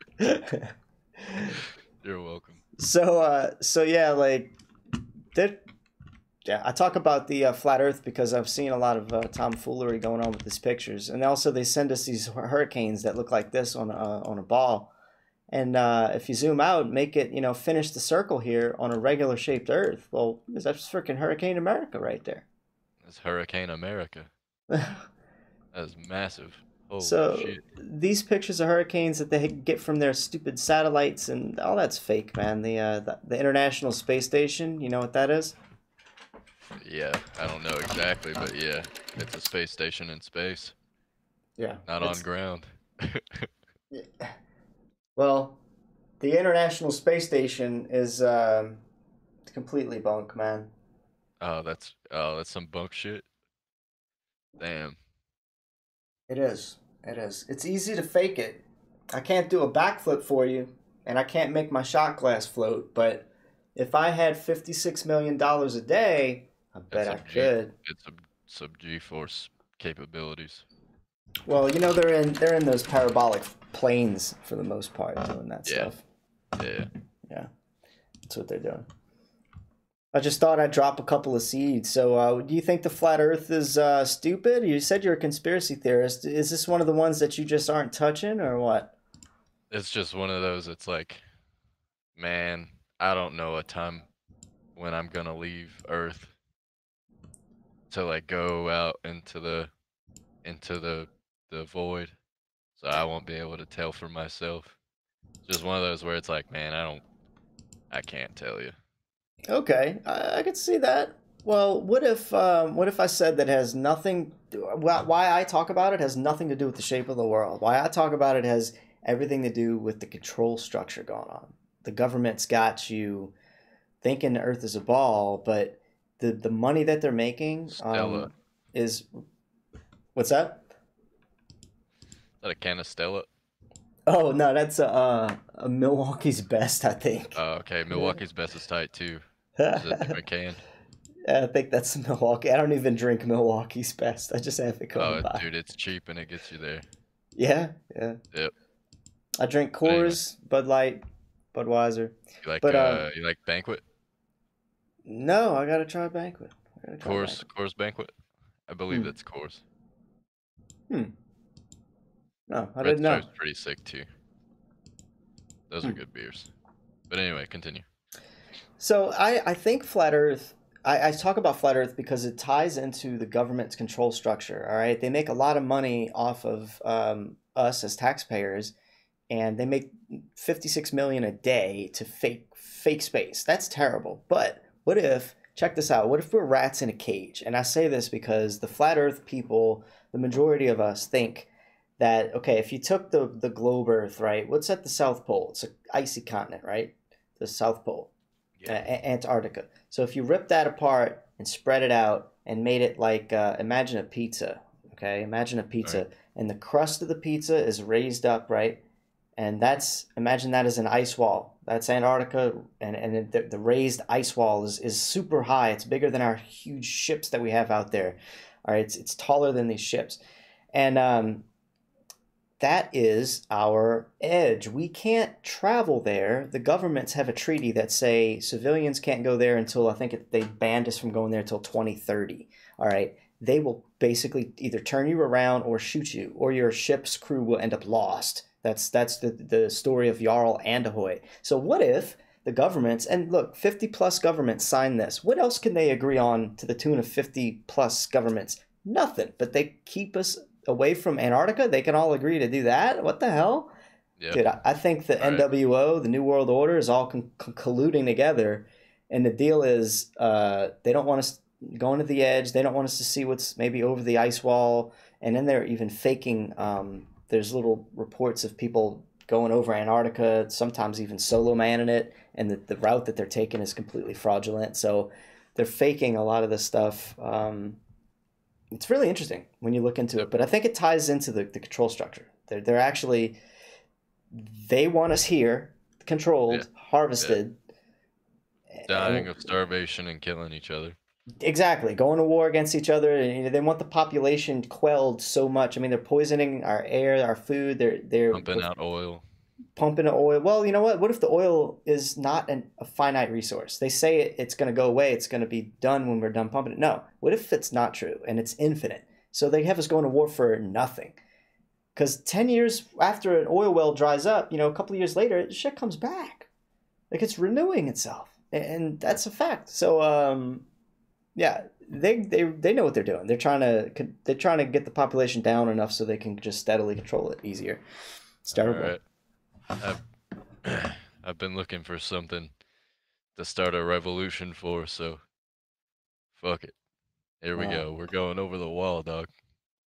You're welcome. So yeah, like Yeah, I talk about the flat Earth because I've seen a lot of tomfoolery going on with these pictures, and also they send us these hurricanes that look like this on a ball, and if you zoom out, make it finish the circle here on a regular shaped Earth. Well, that's freaking Hurricane America right there. That's Hurricane America. That's massive. Holy So shit. these pictures of hurricanes that they get from their stupid satellites and all that's fake, man. The International Space Station, you know what that is? Yeah, I don't know exactly, but yeah, it's a space station in space. Yeah. Not on ground. Well, the International Space Station is completely bunk, man. Oh, that's some bunk shit. Damn. It is. It is. It's easy to fake it. I can't do a backflip for you, and I can't make my shot glass float, but if I had $56 million a day, I bet I could. It's some G-force capabilities. Well, they're in those parabolic planes for the most part doing that stuff. Yeah. Yeah. That's what they're doing. I just thought I'd drop a couple of seeds. So, do you think the flat Earth is stupid? You said you're a conspiracy theorist. Is this one of the ones that you just aren't touching, or what? It's just one of those. It's like, man, I don't know a time when I'm gonna leave Earth to like go out into the void, so I won't be able to tell for myself. It's just one of those where it's like, man, I can't tell you. Okay, I could see that. Well, what if I said that has nothing? Why I talk about it has nothing to do with the shape of the world. Why I talk about it has everything to do with the control structure going on. The government's got you thinking the Earth is a ball, but the money that they're making is what's that? Is that a can of Stella? Oh no, that's a Milwaukee's Best, I think. Oh, okay. Milwaukee's Best is tight too. Is it a different can? I think that's Milwaukee. I don't even drink Milwaukee's Best. I just have it coming by. Dude, it's cheap and it gets you there. Yeah. Yep. I drink Coors, Bud Light, Budweiser. You like Banquet? No, I gotta try Banquet. Coors Banquet? I believe that's Coors. No, I Red didn't know. Stripe's pretty sick too. Those are good beers. But anyway, continue. So I think Flat Earth, I talk about Flat Earth because it ties into the government's control structure, all right? They make a lot of money off of us as taxpayers, and they make $56 million a day to fake space. That's terrible. But what if, check this out, what if we're rats in a cage? And I say this because the Flat Earth people, the majority of us think that, okay, if you took the globe Earth, right, what's at the South Pole? It's an icy continent, right? The South Pole. Antarctica. So if you rip that apart and spread it out and made it like, imagine a pizza, okay? Imagine a pizza, right. And the crust of the pizza is raised up, right? And imagine that as an ice wall. That's Antarctica, and the raised ice wall is super high. It's bigger than our huge ships that we have out there. All right, it's taller than these ships. And that is our edge. We can't travel there. The governments have a treaty that say civilians can't go there until, I think they banned us from going there until 2030. All right. They will basically either turn you around or shoot you, or your ship's crew will end up lost. That's the story of Jarl Andahoy. So what if the governments, and look, 50 plus governments signed this. What else can they agree on to the tune of 50 plus governments? Nothing, but they keep us away from Antarctica. They can all agree to do that. What the hell? Yep. Dude, I think the NWO, the New World Order, is all colluding together. And the deal is they don't want us going to the edge. They don't want us to see what's maybe over the ice wall. And then they're even faking, there's little reports of people going over Antarctica, sometimes even solo manning it. And the route that they're taking is completely fraudulent. So they're faking a lot of this stuff. It's really interesting when you look into it, but I think it ties into the control structure. They're actually, they want us here, controlled, harvested. Dying of starvation and killing each other. Exactly. Going to war against each other. And they want the population quelled so much. I mean, they're poisoning our air, our food. They're pumping out oil. pumping oil. Well, you know what? What if the oil is not a finite resource? They say it's going to go away. It's going to be done when we're done pumping it. No. What if it's not true and it's infinite? So they have us going to war for nothing. Because 10 years after an oil well dries up, you know, a couple of years later, shit comes back. Like it's renewing itself. And that's a fact. So, yeah, they know what they're doing. They're trying to get the population down enough so they can just steadily control it easier. It's terrible. All right. I've been looking for something to start a revolution for, so fuck it. Here we go. We're going over the wall, dog.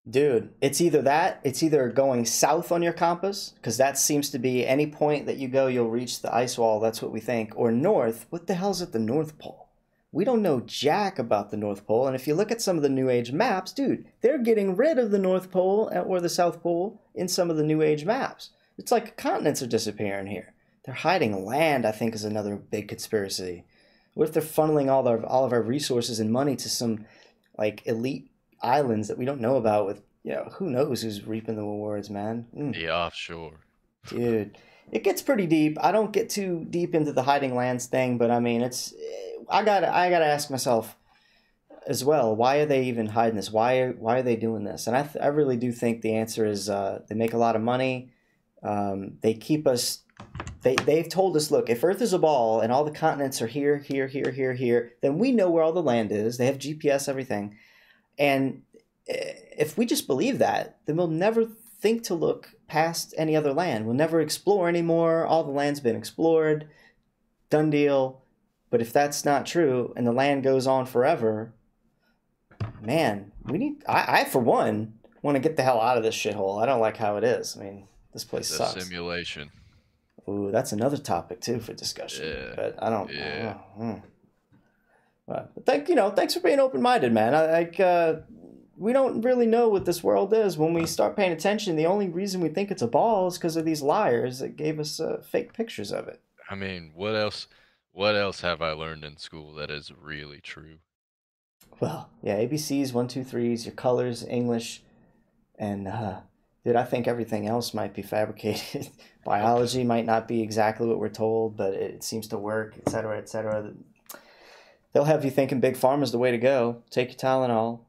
Dude, it's either going south on your compass, because that seems to be any point that you go, you'll reach the ice wall. That's what we think. Or north. What the hell's at the North Pole? We don't know jack about the North Pole. And if you look at some of the New Age maps, dude, they're getting rid of the North Pole or the South Pole in some of the New Age maps. It's like continents are disappearing here. They're hiding land, I think, is another big conspiracy. What if they're funneling all of our resources and money to some like elite islands that we don't know about with, you know, who knows who's reaping the rewards, man. The offshore. Dude, it gets pretty deep. I don't get too deep into the hiding lands thing, but I mean, I gotta ask myself as well, why are they even hiding this? Why are they doing this? And I really do think the answer is they make a lot of money. They keep us. They've told us, look, if Earth is a ball and all the continents are here, then we know where all the land is. They have GPS, everything. And if we just believe that, then we'll never think to look past any other land. We'll never explore anymore. All the land's been explored. Done deal. But if that's not true and the land goes on forever, man, I for one, want to get the hell out of this shithole. I don't like how it is. I mean, this place It's sucks. a simulation. Ooh, that's another topic too for discussion. Yeah. But I don't. But thanks for being open-minded, man. We don't really know what this world is. When we start paying attention, the only reason we think it's a ball is because of these liars that gave us fake pictures of it. I mean, what else have I learned in school that is really true? Well, yeah, ABCs, 1, 2, 3s, your colors, English, and dude, I think everything else might be fabricated. Biology might not be exactly what we're told, but it seems to work, et cetera, et cetera. They'll have you thinking Big Pharma's the way to go. Take your Tylenol.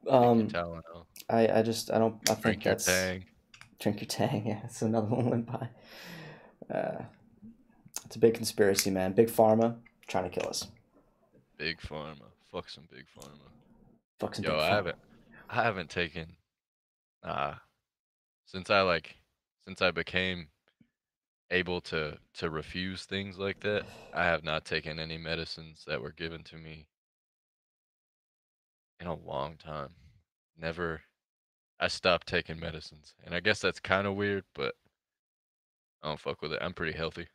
Tylenol. I think Drink your that's Tang. Drink your Tang. Yeah, that's another one went by. It's a big conspiracy, man. Big Pharma trying to kill us. Big Pharma. Fuck some Big Pharma. Fuck some Yo, Big Pharma. I haven't taken since I became able to refuse things like that. I have not taken any medicines that were given to me in a long time. Never. I stopped taking medicines, and I guess that's kind of weird, but I don't fuck with it. I'm pretty healthy.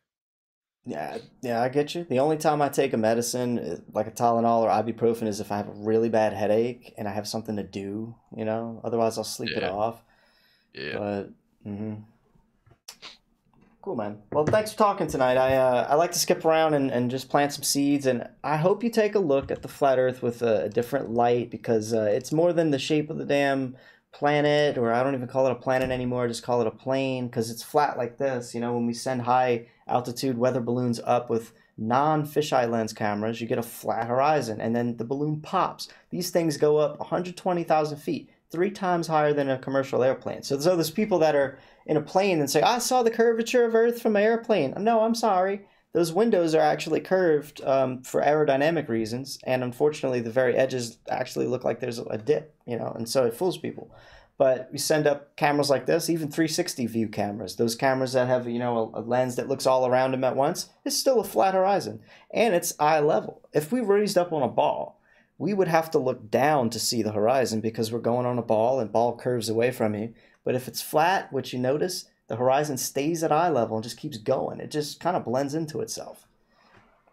Yeah, I get you. The only time I take a medicine, like a Tylenol or ibuprofen, is if I have a really bad headache and I have something to do, you know? Otherwise, I'll sleep it off. Yeah. But, cool, man. Well, thanks for talking tonight. I like to skip around and just plant some seeds, and I hope you take a look at the flat Earth with a different light, because it's more than the shape of the damn planet, or I don't even call it a planet anymore, I just call it a plane, because it's flat like this. You know, when we send high altitude weather balloons up with non-fisheye lens cameras, you get a flat horizon, and then the balloon pops. These things go up 120,000 feet, 3 times higher than a commercial airplane. So there's people that are in a plane and say, I saw the curvature of Earth from an airplane. No, I'm sorry. Those windows are actually curved for aerodynamic reasons, and unfortunately the very edges actually look like there's a dip, you know, and so it fools people. But we send up cameras like this, even 360 view cameras, those cameras that have, you know, a lens that looks all around them at once, it's still a flat horizon, and it's eye level. If we raised up on a ball, we would have to look down to see the horizon, because we're going on a ball and ball curves away from you. But if it's flat, what you notice, the horizon stays at eye level and just keeps going. It just kind of blends into itself.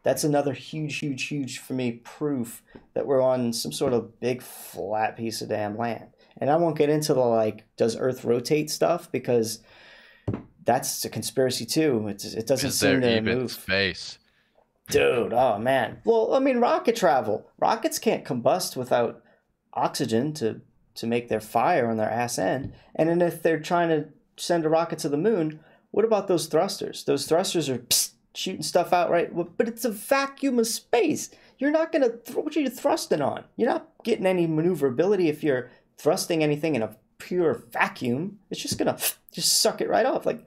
That's another huge, for me, proof that we're on some sort of big flat piece of damn land. And I won't get into the, like, does Earth rotate stuff, because that's a conspiracy too. It doesn't seem to move. Space. Dude, oh man. Well, I mean, rocket travel. Rockets can't combust without oxygen to make their fire on their ass end. And then if they're trying to send a rocket to the moon, What about those thrusters? Those thrusters are shooting stuff out, right? But it's a vacuum of space. You're not going to, what are you thrusting on? You're not getting any maneuverability if you're thrusting anything in a pure vacuum. It's just going to just suck it right off. Like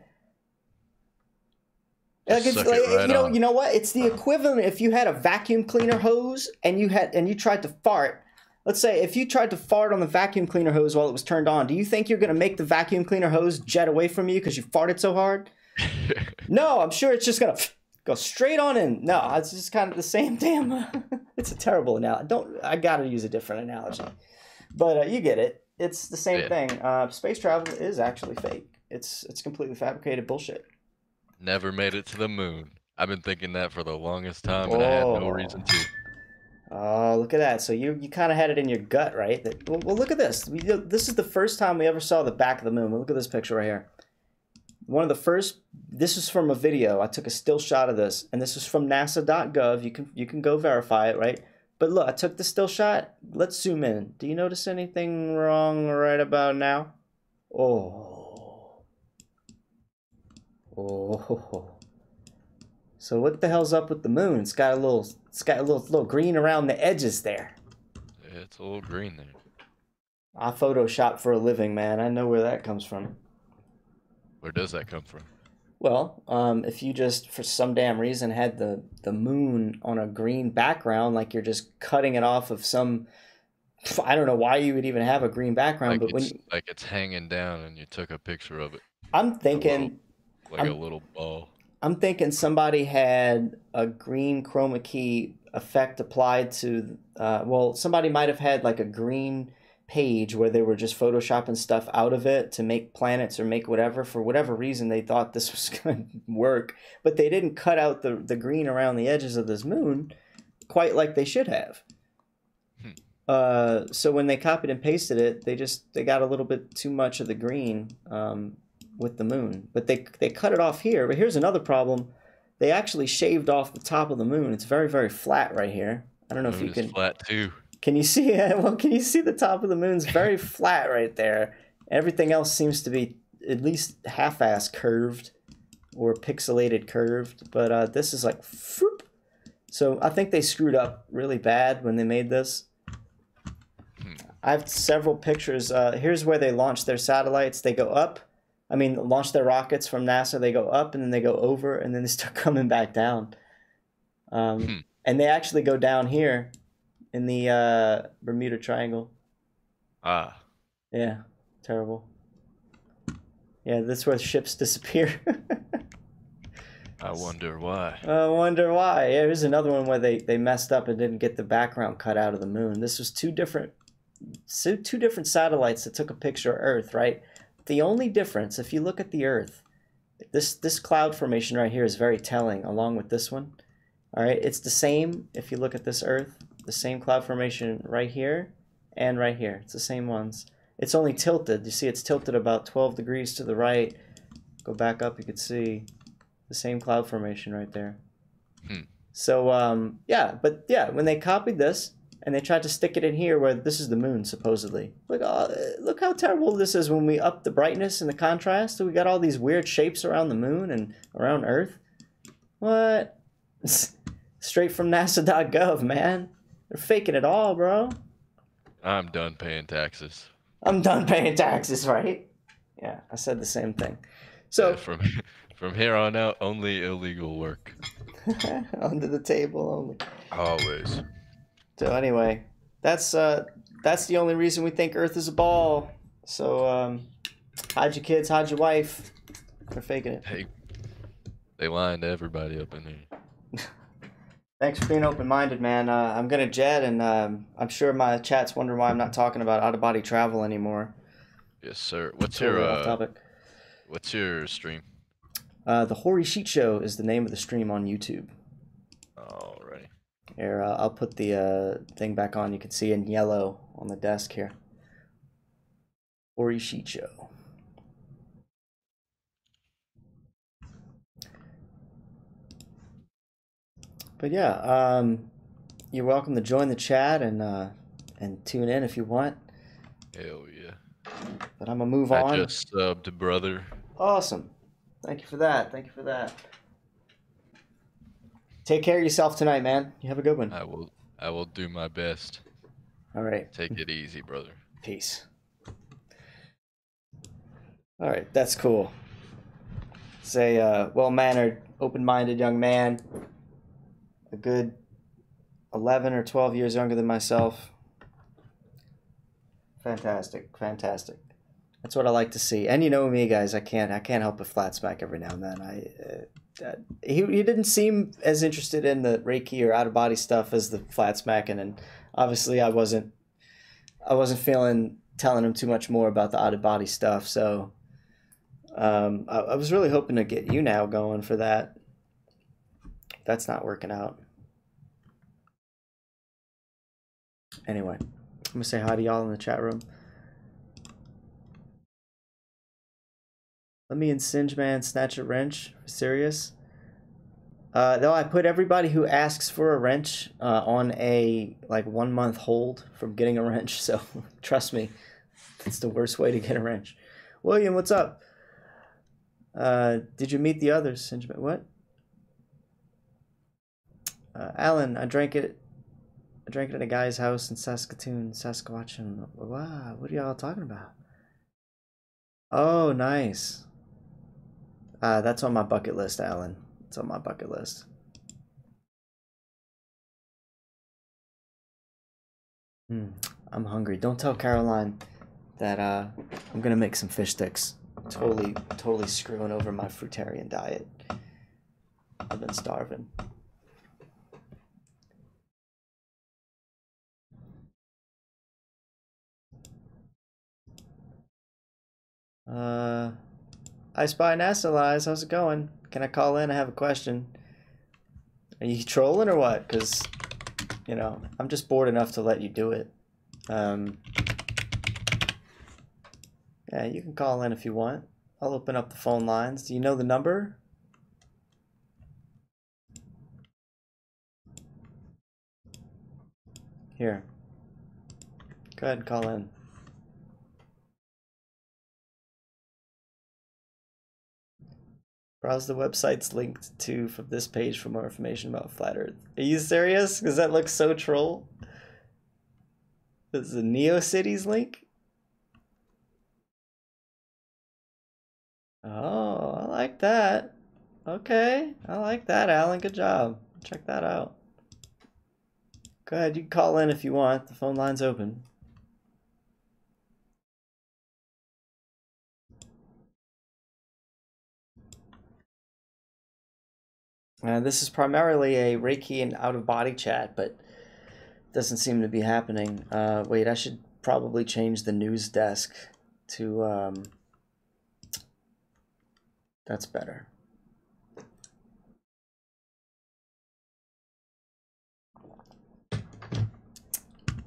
it's like, you know what? It's the equivalent if you had a vacuum cleaner hose and you tried to fart. Let's say if you tried to fart on the vacuum cleaner hose while it was turned on, do you think you're going to make the vacuum cleaner hose jet away from you because you farted so hard? No, I'm sure it's just going to go straight on in. No, it's just kind of the same damn. It's a terrible analogy. I got to use a different analogy. But you get it. It's the same thing. Space travel is actually fake. It's completely fabricated bullshit. Never made it to the moon. I've been thinking that for the longest time, and I had no reason to. Oh, look at that. So you kind of had it in your gut, right? Well, look at this. This is the first time we ever saw the back of the moon. Look at this picture right here. One of the first, this is from a video. I took a still shot of this, and this is from nasa.gov. You can go verify it, right? But look, I took the still shot. Let's zoom in. Do you notice anything wrong right about now? Oh. So what the hell's up with the moon? It's got a little green around the edges there. Yeah, it's a little green there. I Photoshop for a living, man. I know where that comes from. Where does that come from? Well, if you just, for some damn reason, had the moon on a green background, like you're just cutting it off of some, I don't know why you would even have a green background, like but like it's hanging down and you took a picture of it. I'm thinking, a little ball. I'm thinking somebody had a green chroma key effect applied to, well, somebody might have had like a green page where they were just photoshopping stuff out of it to make planets or make whatever. For whatever reason, they thought this was going to work, but they didn't cut out the green around the edges of this moon quite like they should have. So when they copied and pasted it, they got a little bit too much of the green with the moon, but they cut it off here. But here's another problem. They actually shaved off the top of the moon. It's very, very flat right here. I don't know if you can. Flat too. Can you see it? Well, can you see the top of the moon's very flat right there? Everything else seems to be at least half-ass curved or pixelated curved, but this is like whoop. So I think they screwed up really bad when they made this. I have several pictures. Here's where they launch their satellites. They go up. I mean, launch their rockets from NASA. They go up and then they go over and then they start coming back down. And they actually go down here in the Bermuda Triangle. Ah. Yeah, terrible. Yeah, that's where ships disappear. I wonder why. I wonder why. Yeah, here's another one where they messed up and didn't get the background cut out of the moon. This was two different satellites that took a picture of Earth, right? The only difference, if you look at the Earth, this cloud formation right here is very telling, along with this one. All right, it's the same if you look at this Earth, the same cloud formation right here and right here. It's the same ones. It's only tilted. You see it's tilted about 12 degrees to the right. Go back up, you could see the same cloud formation right there. So, yeah, but yeah, when they copied this and they tried to stick it in here where this is the moon, supposedly. Look how terrible this is when we up the brightness and the contrast. So we got all these weird shapes around the moon and around Earth. What? Straight from NASA.gov, man. They're faking it all, bro. I'm done paying taxes. I'm done paying taxes, right? Yeah, I said the same thing. So yeah, from here on out, only illegal work. Under the table only. Always. So anyway, that's the only reason we think Earth is a ball. So hide your kids, hide your wife. They're faking it. Hey, they lined everybody up in here. Thanks for being open-minded, man. I'm gonna jet, and I'm sure my chat's wondering why I'm not talking about out-of-body travel anymore. Yes, sir. What's Totally off topic. What's your stream? The Hoary Sheet Show is the name of the stream on YouTube. Alrighty. Here, I'll put the thing back on. You can see in yellow on the desk here. Hoary Sheet Show. But yeah, you're welcome to join the chat and tune in if you want. Hell yeah. But I'm gonna move on. I just subbed, brother. Awesome. Thank you for that. Thank you for that. Take care of yourself tonight, man. You have a good one. I will do my best. All right. Take it easy, brother. Peace. All right, that's cool. It's a well-mannered, open-minded young man. A good 11 or 12 years younger than myself. Fantastic, fantastic. That's what I like to see. And you know me, guys. I can't help but flatsmack every now and then. He didn't seem as interested in the Reiki or out of body stuff as the flatsmacking, and obviously I wasn't feeling telling him too much more about the out of body stuff. So I was really hoping to get you now going for that. That's not working out. Anyway, I'm gonna say hi to y'all in the chat room. Let me and Singe Man snatch a wrench. Serious? Though I put everybody who asks for a wrench on a 1 month hold from getting a wrench. So trust me, it's the worst way to get a wrench. William, what's up? Did you meet the others, Singe Man? What? Alan, I drank it at a guy's house in Saskatoon, Saskatchewan. Wow, what are y'all talking about? Oh, nice. That's on my bucket list, Alan. It's on my bucket list. I'm hungry. Don't tell Caroline that I'm gonna make some fish sticks. Totally screwing over my fruitarian diet. I've been starving. I Spy NASA Lies, how's it going? Can I call in? I have a question. Are you trolling or what? Because, you know, I'm just bored enough to let you do it. Yeah, you can call in if you want. I'll open up the phone lines. Do you know the number? Here. Go ahead and call in. Browse the websites linked to from this page for more information about Flat Earth. Are you serious? Because that looks so troll. This is a NeoCities link? Oh, I like that. Okay, I like that, Alan. Good job. Check that out. Go ahead, you can call in if you want. The phone line's open. This is primarily a Reiki and out-of-body chat, but doesn't seem to be happening. Wait, I should probably change the news desk to... That's better. I'm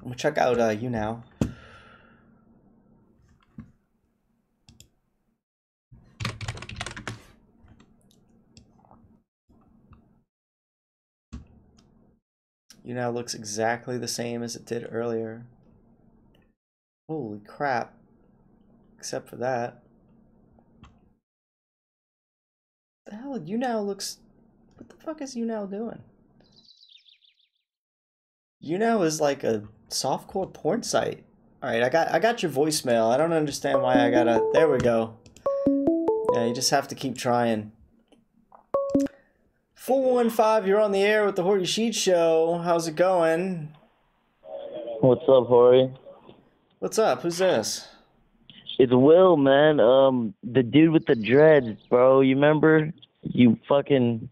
gonna check out you now. You now looks exactly the same as it did earlier. Holy crap. Except for that. The hell, you now looks... What the fuck is you now doing? You now is like a softcore porn site. Alright, I got your voicemail. I don't understand why I gotta... There we go. Yeah, you just have to keep trying. 415, you're on the air with the Horty Sheet Show. How's it going? What's up, Horty? What's up? Who's this? It's Will, man. The dude with the dreads, bro. You remember? You fucking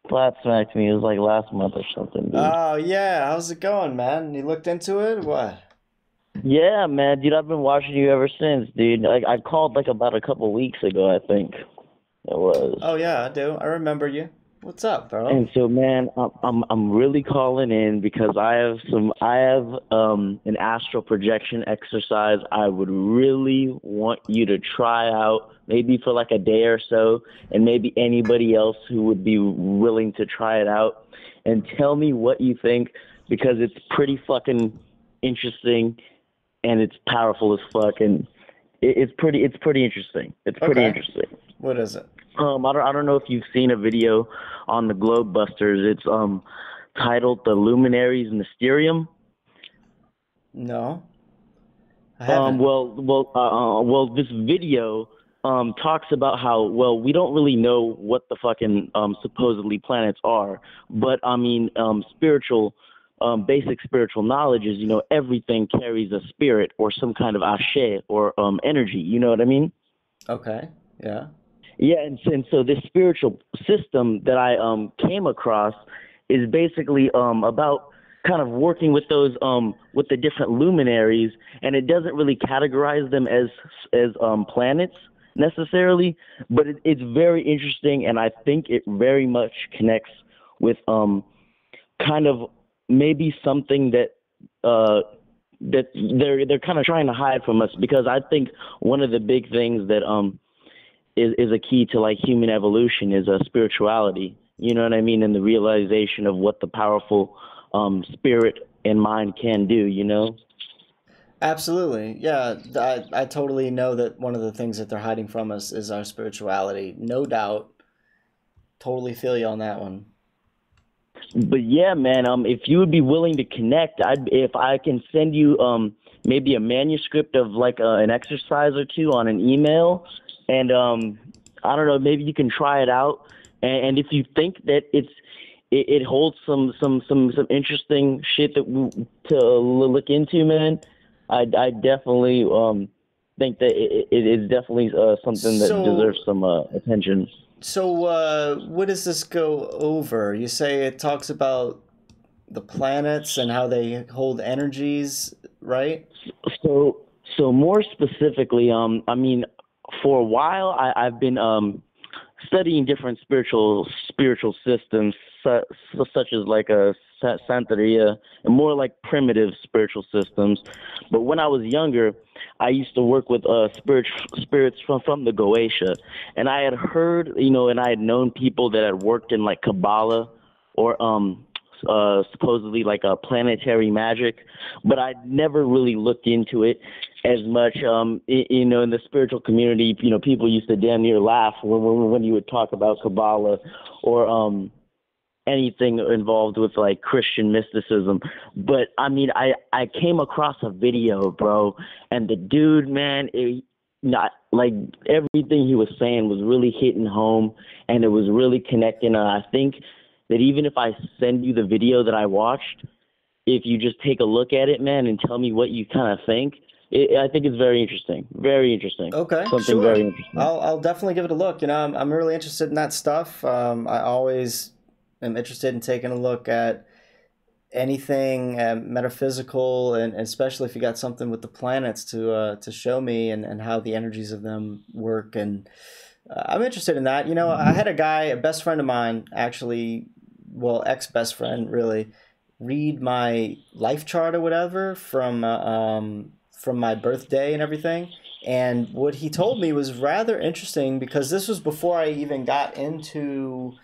flat smacked me. It was like last month or something, dude. Oh, yeah. How's it going, man? You looked into it or what? Yeah, man, dude. I've been watching you ever since, dude. Like I called like about a couple weeks ago, I think it was. Oh yeah, I do. I remember you. What's up, bro? And so, man, I'm really calling in because I have an astral projection exercise I would really want you to try out, maybe for like a day or so, and maybe anybody else who would be willing to try it out, and tell me what you think, because it's pretty fucking interesting and it's powerful as fuck, and It's pretty interesting. It's pretty interesting. What is it? I don't know if you've seen a video on the Globe Busters. It's titled "The Luminaries Mysterium." No, I haven't. Well, this video talks about how we don't really know what the fucking supposedly planets are, but I mean basic spiritual knowledge is everything carries a spirit or some kind of ashe or energy. You know what I mean? Okay. Yeah. Yeah, and so this spiritual system that I came across is basically about kind of working with those with the different luminaries, and it doesn't really categorize them as planets necessarily, but it's very interesting, and I think it very much connects with kind of maybe something that that they're kind of trying to hide from us, because I think one of the big things that is a key to like human evolution is spirituality. You know what I mean? And the realization of what the powerful spirit and mind can do, Absolutely. Yeah, I totally know that one of the things that they're hiding from us is our spirituality. No doubt. Totally feel you on that one. But yeah, man, if you would be willing to connect, if I can send you maybe a manuscript of like an exercise or two on an email, and I don't know, maybe you can try it out, and if you think that it holds some interesting shit to look into, man, I definitely think that it is definitely something that deserves some attention. So what does this go over? You say it talks about the planets and how they hold energies, right? So more specifically, I mean, for a while I've been studying different spiritual systems, such as like a Santeria, and more like primitive spiritual systems. But when I was younger, I used to work with spirits from the Goetia, and I had heard, and I had known people that had worked in like Kabbalah or supposedly like a planetary magic, but I'd never really looked into it as much. In the spiritual community, people used to damn near laugh when you would talk about Kabbalah or anything involved with like Christian mysticism. But I mean, I came across a video, bro, and the dude, man, not like everything he was saying was really hitting home, and it was really connecting. And I think that even if I send you the video that I watched, if you just take a look at it, man, and tell me what you kind of think, I think it's very interesting. Very interesting. Okay, Something sure. very interesting. I'll definitely give it a look. I'm really interested in that stuff. I always am interested in taking a look at anything metaphysical, and especially if you got something with the planets to show me and how the energies of them work. And I'm interested in that. I had a best friend of mine, actually, well, ex-best friend, really, read my life chart or whatever from my birthday and everything. And what he told me was rather interesting, because this was before I even got into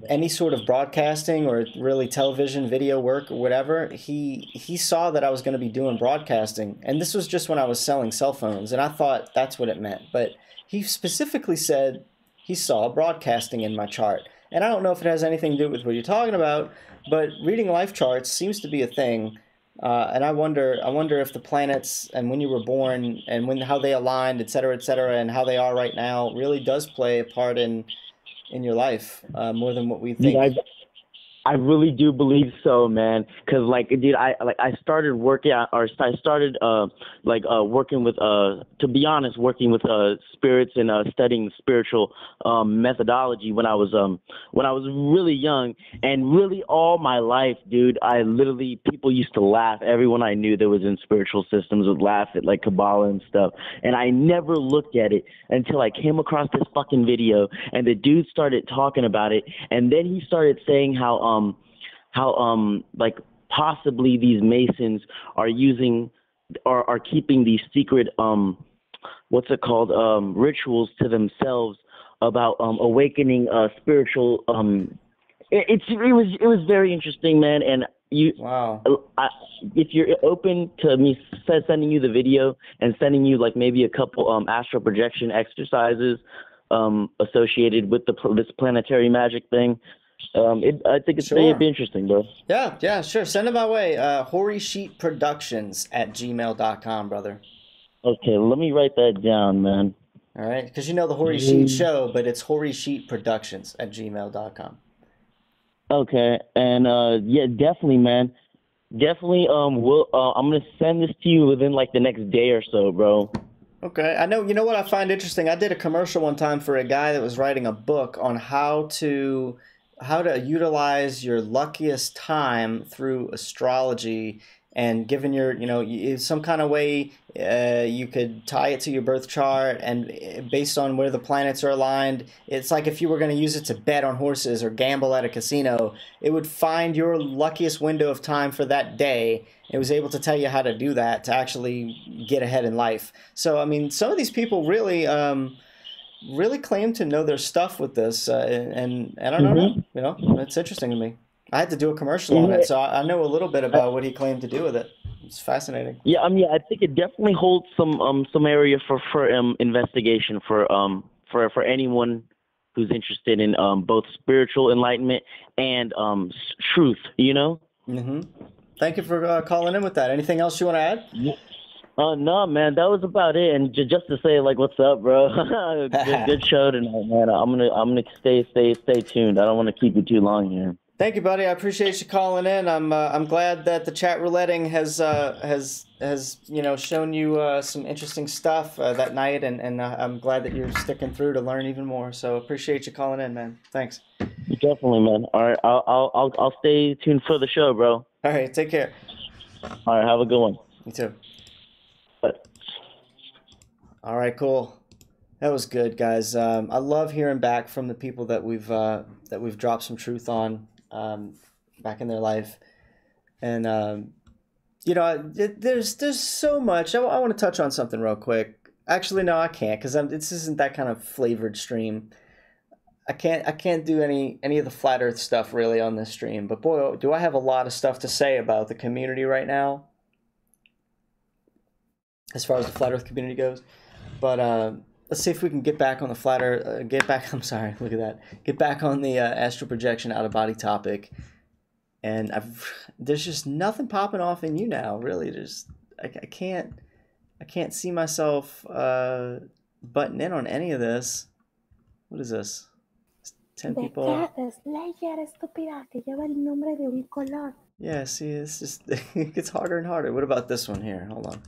any sort of broadcasting or really television, video work or whatever. He saw that I was going to be doing broadcasting, and this was just when I was selling cell phones, and I thought that's what it meant. But he specifically said he saw broadcasting in my chart. And I don't know if it has anything to do with what you're talking about, but reading life charts seems to be a thing. And I wonder if the planets and when you were born and how they aligned, et cetera, and how they are right now really does play a part in your life, more than what we think. I really do believe so, man. Cause like, dude, I started working, or I started working with to be honest, working with spirits and studying spiritual methodology when I was really young, and really all my life, dude. People used to laugh. Everyone I knew that was in spiritual systems would laugh at like Kabbalah and stuff, and I never looked at it until I came across this fucking video, and the dude started talking about it, and then he started saying how like possibly these Masons are using or are keeping these secret rituals to themselves about awakening spiritual it was very interesting, man, and Wow. If you're open to me sending you the video and sending you like maybe a couple astral projection exercises associated with this planetary magic thing, I think it'd be interesting, bro. Yeah, sure. Send it my way. HoarySheetProductions@gmail.com, brother. Okay, let me write that down, man. All right, because you know the Hoary Sheet Show, but it's HoarySheetProductions@gmail.com. Okay, and yeah, definitely, man. Definitely, I'm gonna send this to you within like the next day or so, bro. Okay, I know. You know what I find interesting? I did a commercial one time for a guy that was writing a book on how to utilize your luckiest time through astrology, and given your, some kind of way you could tie it to your birth chart, and based on where the planets are aligned, it's like if you were going to use it to bet on horses or gamble at a casino, it would find your luckiest window of time for that day. It was able to tell you how to do that to actually get ahead in life. So, I mean, some of these people really claim to know their stuff with this, and I don't know. You know, it's interesting to me. I had to do a commercial on it, so I know a little bit about what he claimed to do with it. It's fascinating. Yeah, I mean, I think it definitely holds some area for investigation for anyone who's interested in both spiritual enlightenment and truth. You know. Thank you for calling in with that. Anything else you want to add? No, man, that was about it. And just to say, like, what's up, bro? good show tonight, man. I'm gonna stay tuned. I don't want to keep you too long here. Thank you, buddy. I appreciate you calling in. I'm glad that the chat rouletting has shown you some interesting stuff that night, and I'm glad that you're sticking through to learn even more. So appreciate you calling in, man. Thanks. Definitely, man. All right, I'll stay tuned for the show, bro. All right, take care. All right, have a good one. You too. Bye. All right, cool. That was good, guys. I love hearing back from the people that we've dropped some truth on back in their life, and there's so much. I want to touch on something real quick. Actually, no, I can't, because this isn't that kind of flavored stream. I can't do any of the flat Earth stuff really on this stream. But boy, do I have a lot of stuff to say about the community right now, as far as the flat Earth community goes. But let's see if we can get back on the flat Earth. Get back on the astral projection out of body topic. And there's just nothing popping off in you now. Really, I can't see myself butting in on any of this. What is this? 10 people. Estúpida, que lleva el nombre de un color. Yeah, see, it's just, it gets harder and harder. What about this one here? Hold on.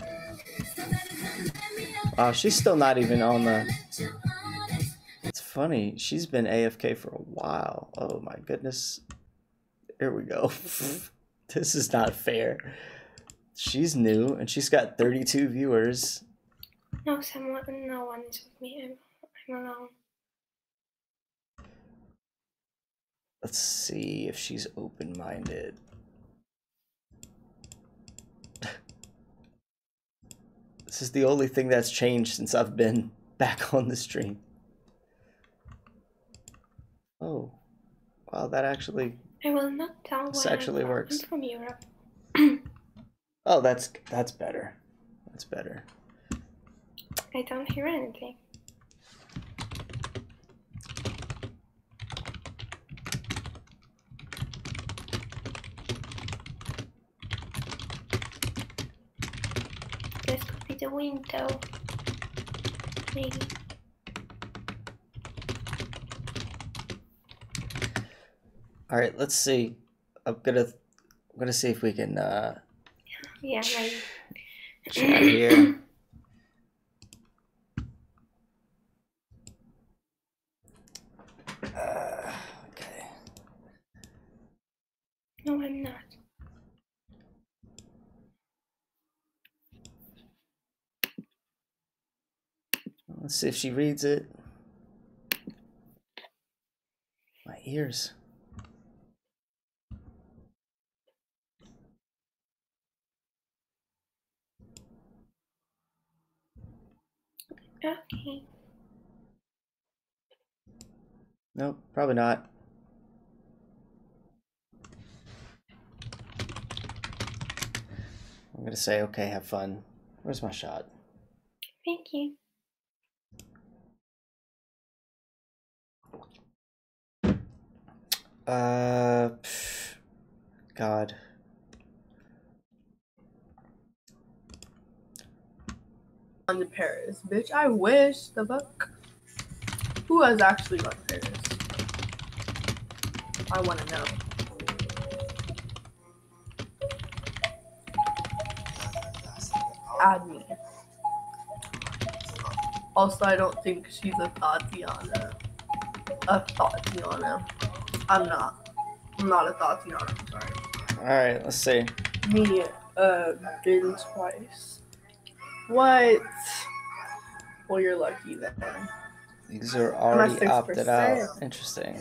Wow, she's still not even on the... It's funny. She's been AFK for a while. Oh my goodness. Here we go. This is not fair. She's new, and she's got 32 viewers. No one is with me. I'm alone. Let's see if she's open-minded. This is the only thing that's changed since I've been back on the stream. Oh, wow, that actually... I will not tell this when actually works. I'm from Europe. Oh, that's better. That's better. I don't hear anything. This could be the window. Maybe. All right, let's see. I'm gonna see if we can Yeah, maybe. chat here. Okay. No, I'm not. Let's see if she reads it. My ears. Okay. Nope, probably not. I'm gonna say, okay, have fun. Where's my shot? Thank you. God. On to Paris. Bitch, I wish. The fuck? Who has actually gone to Paris? I want to know. Add me. Also, I don't think she's a Tatiana. I'm not. I'm not a Tatiana. I'm sorry. Alright, let's see. Me, been twice. What? Well, you're lucky then. These are already opted out. Interesting.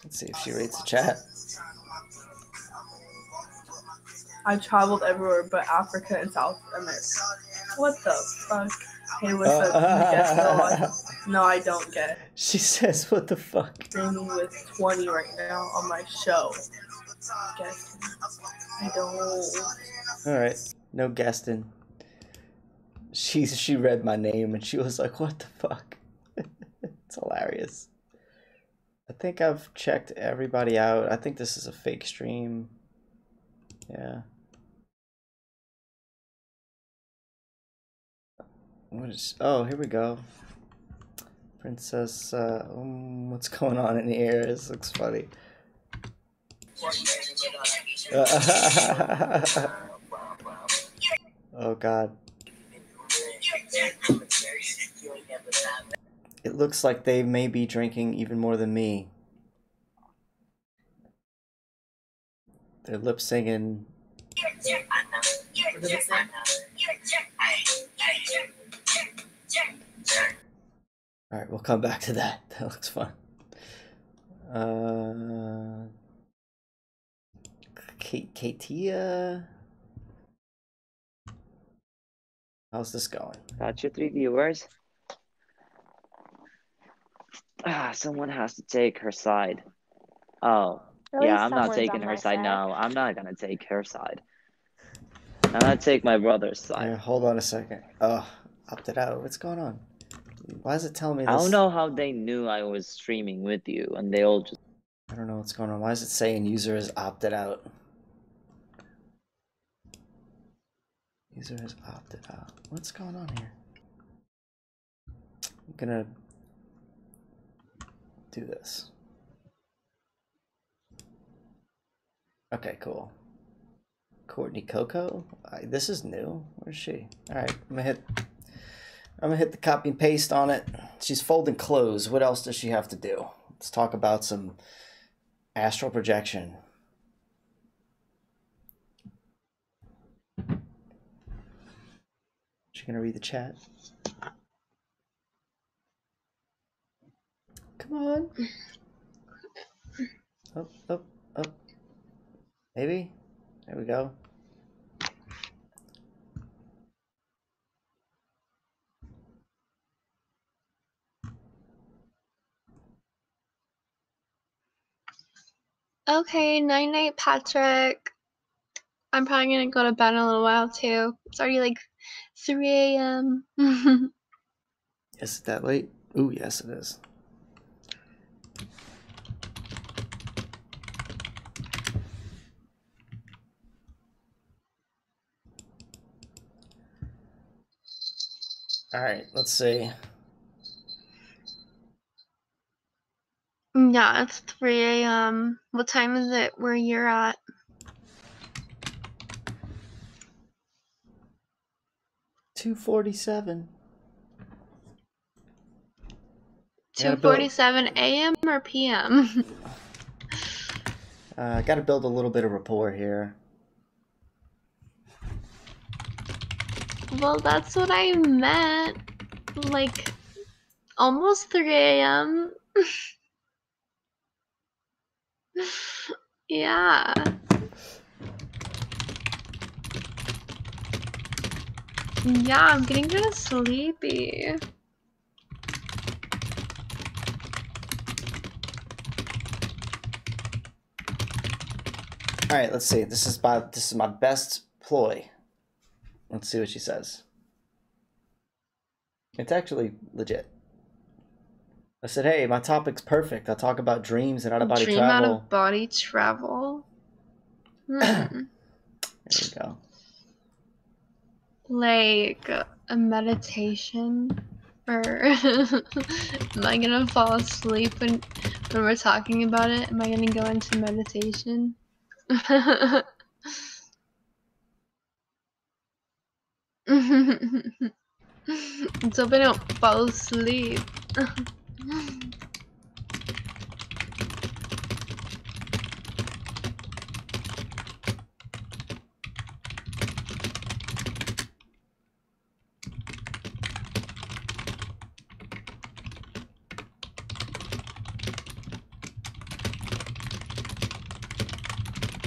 Let's see if she rates the chat. I traveled everywhere but Africa and South America. What the fuck? Hey, what's up? You guess no, I don't get. She says, what the fuck? Streaming with 20 right now on my show. Guess. I don't. Alright, no guesting. She read my name and she was like, what the fuck? It's hilarious. I think I've checked everybody out. I think this is a fake stream. Yeah. What is... Oh, here we go. Princess, what's going on in here? This looks funny. Oh, God. It looks like they may be drinking even more than me. They're lip singing. Alright, we'll come back to that. That looks fun. Katia. How's this going? Got your 3 viewers. Someone has to take her side. Oh, At yeah, least I'm not someone's taking on her my side. side. No, I'm not gonna take her side. I'm gonna take my brother's side. Yeah, hold on a second. Oh, opted out. What's going on? Why is it telling me this? I don't know how they knew I was streaming with you, and they all just... I don't know what's going on. Why is it saying user is opted out? User has opted out. What's going on here? I'm gonna do this. Okay, cool. Courtney Coco? This is new. Where's she? Alright, I'm gonna hit the copy and paste on it. She's folding clothes. What else does she have to do? Let's talk about some astral projection. She gonna read the chat? Come on. Up, up, up. Maybe? There we go. Okay, night-night, Patrick. I'm probably gonna go to bed in a little while too. It's already like 3 a.m. Is it that late? Ooh, yes it is. Alright, let's see. Yeah, it's 3 a.m. What time is it where you're at? 2:47. 2:47 a.m. or p.m.? I gotta build a little bit of rapport here. Well, that's what I meant. Like, almost 3 a.m. Yeah. Yeah, I'm getting kind of sleepy. All right, let's see. This is my best ploy. Let's see what she says. It's actually legit. I said, hey, my topic's perfect. I'll talk about dreams and out-of-body Dream travel. out of body travel. There we go. Like a meditation, or am I gonna fall asleep when we're talking about it? Am I gonna go into meditation? Let's hope I don't fall asleep.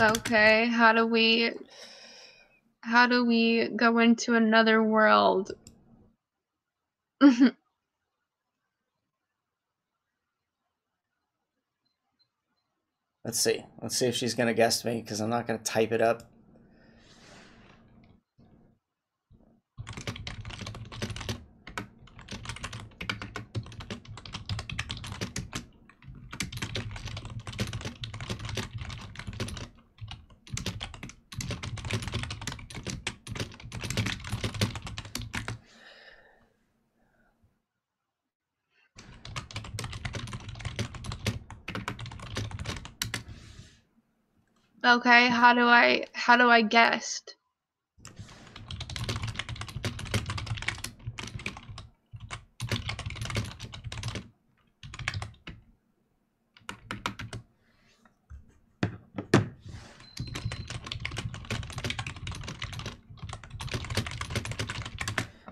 Okay, how do we go into another world? Let's see. Let's see if she's going to guess me, because I'm not going to type it up. Okay, how do I guess?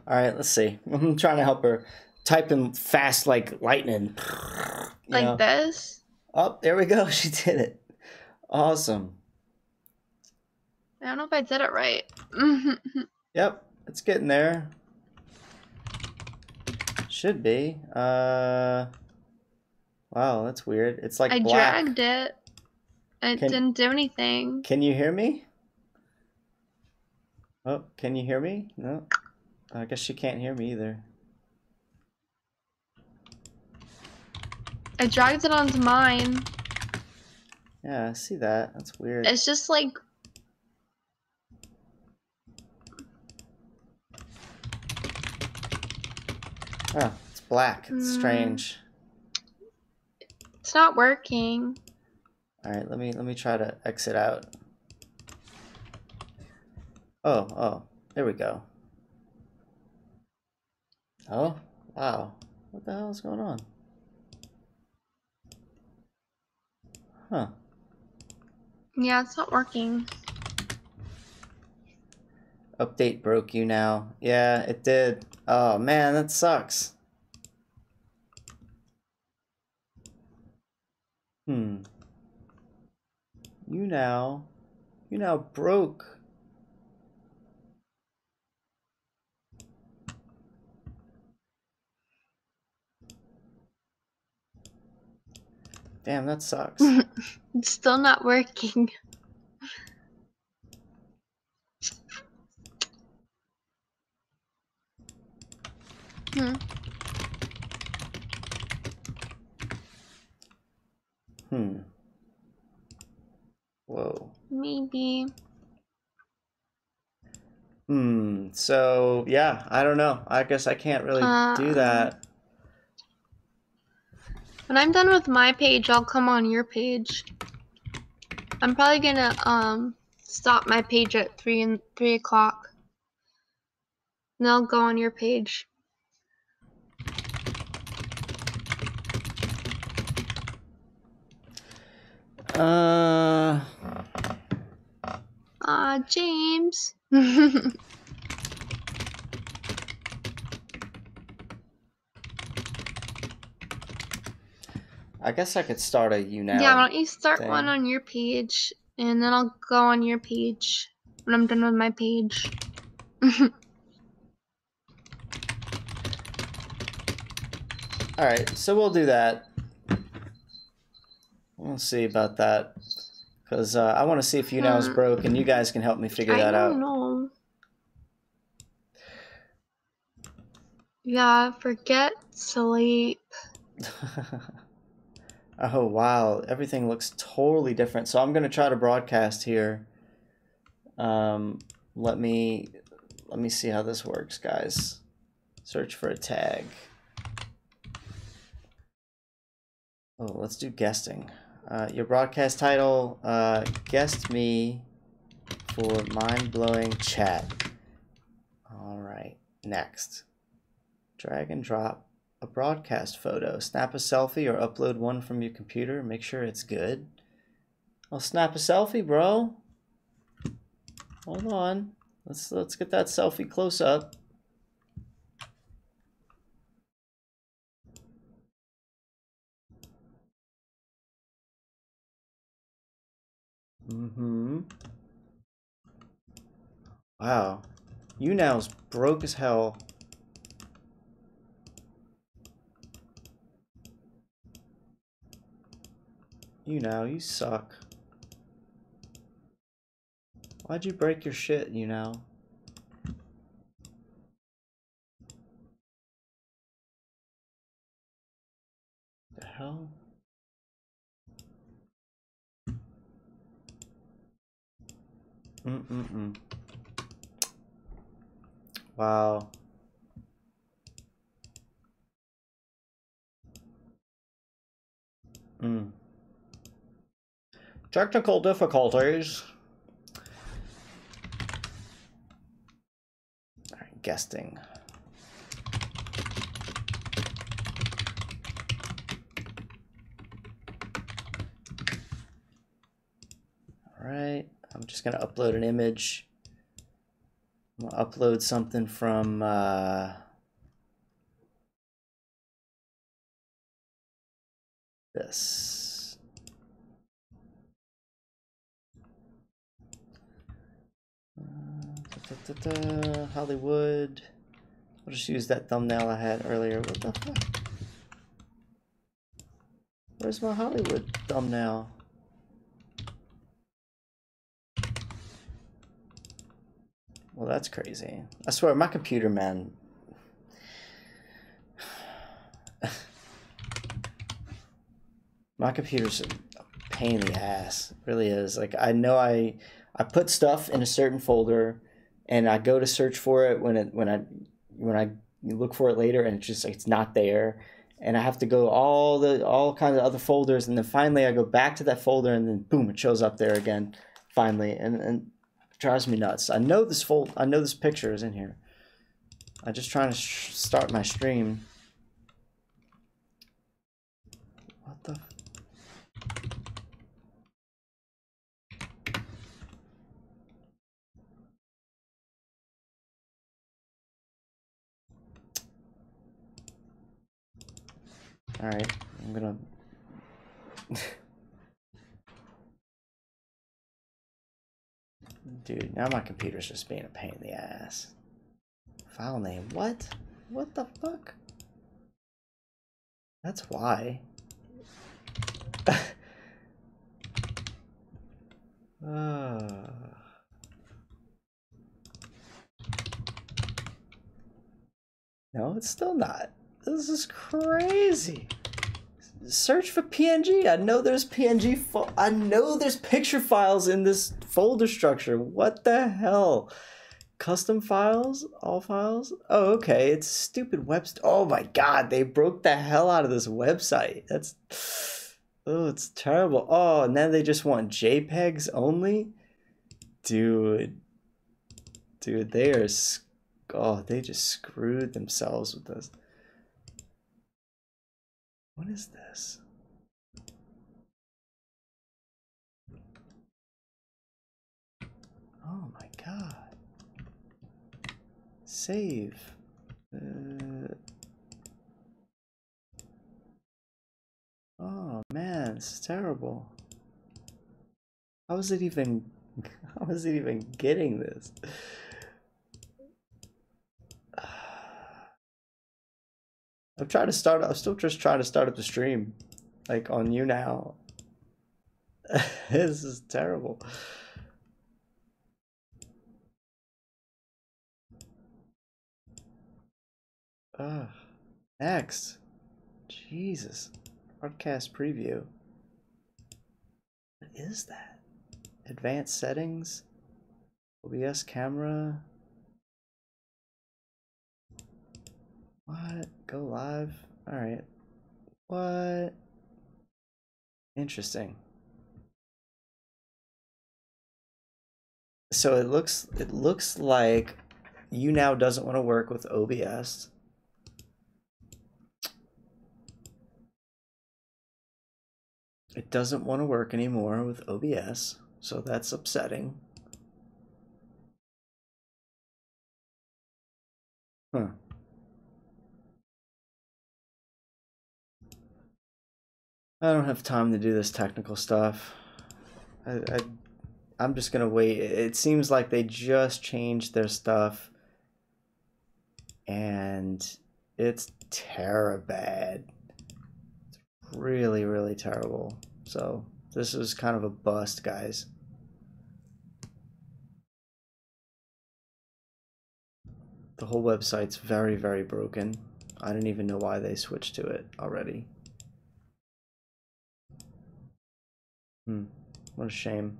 All right, let's see. I'm trying to help her. Typing fast like lightning. Like this? Oh, there we go. She did it. Awesome. I don't know if I did it right. Yep, it's getting there. Should be. Wow, that's weird. It's like I black. dragged it. It didn't do anything. Can you hear me? Oh, can you hear me? No. I guess she can't hear me either. I dragged it onto mine. Yeah, I see that. That's weird. It's just like... Oh, it's black. It's strange. It's not working. All right, let me try to exit out. Oh, there we go. Oh, wow. What the hell is going on? Huh. Yeah, it's not working. Update broke you now. Yeah, it did. Oh man, that sucks. You now broke. Damn, that sucks. It's still not working. Whoa. Maybe. So yeah, I don't know. I guess I can't really do that. When I'm done with my page, I'll come on your page. I'm probably gonna stop my page at 3 o'clock. And I'll go on your page. James. I guess I could start a you now. Yeah, why don't you start thing. one on your page, and then I'll go on your page when I'm done with my page. Alright, so we'll do that. We'll see about that. Because I want to see if YouNow's broke, and you guys can help me figure that out. I don't know. Yeah, forget sleep. Oh wow, everything looks totally different. So I'm gonna try to broadcast here. Let me see how this works, guys. Search for a tag. Oh, let's do guesting. Your broadcast title, guest me for mind-blowing chat. All right, next. Drag and drop a broadcast photo. Snap a selfie or upload one from your computer. Make sure it's good. I'll snap a selfie, bro. Hold on. Let's get that selfie close up. Wow. YouNow's broke as hell. YouNow, you suck. Why'd you break your shit, YouNow? The hell? Wow. Technical difficulties. Alright, guesting. Alright, I'm just gonna upload an image. I'm gonna upload something from this. Hollywood. I'll just use that thumbnail I had earlier. What the fuck? Where's my Hollywood thumbnail? Well, that's crazy. I swear, my computer, man. My computer's a pain in the ass. It really is. Like, I know I put stuff in a certain folder, and I go to search for it when I look for it later, and it's just like it's not there, and I have to go all kinds of other folders, and then finally I go back to that folder, and then boom, it shows up there again, finally, and it drives me nuts. I know this picture is in here. I'm just trying to start my stream. What the? Alright, I'm gonna... Dude, now my computer's just being a pain in the ass. File name, what? What the fuck? That's why. No, it's still not. This is crazy. Search for PNG. I know there's PNG. I know there's picture files in this folder structure. What the hell? Custom files? All files? Oh, okay. It's a stupid website. Oh my god, they broke the hell out of this website. That's... Oh, it's terrible. Oh, now they just want JPEGs only? Dude. Dude, they are... Oh, they just screwed themselves with this. What is this? Oh my god. Save. Oh man, this is terrible. How is it even getting this? I'm still just trying to start up the stream, like on YouNow. This is terrible. Next. Jesus. Broadcast preview. What is that? Advanced settings? OBS camera? What? Go live? Alright. What? Interesting. So it looks like YouNow doesn't want to work with OBS. It doesn't want to work anymore with OBS, so that's upsetting. Huh. I don't have time to do this technical stuff. I'm just gonna wait. It seems like they just changed their stuff, and it's terrible. It's really, really terrible. So this is kind of a bust, guys. The whole website's very, very broken. I didn't even know why they switched to it already. What a shame.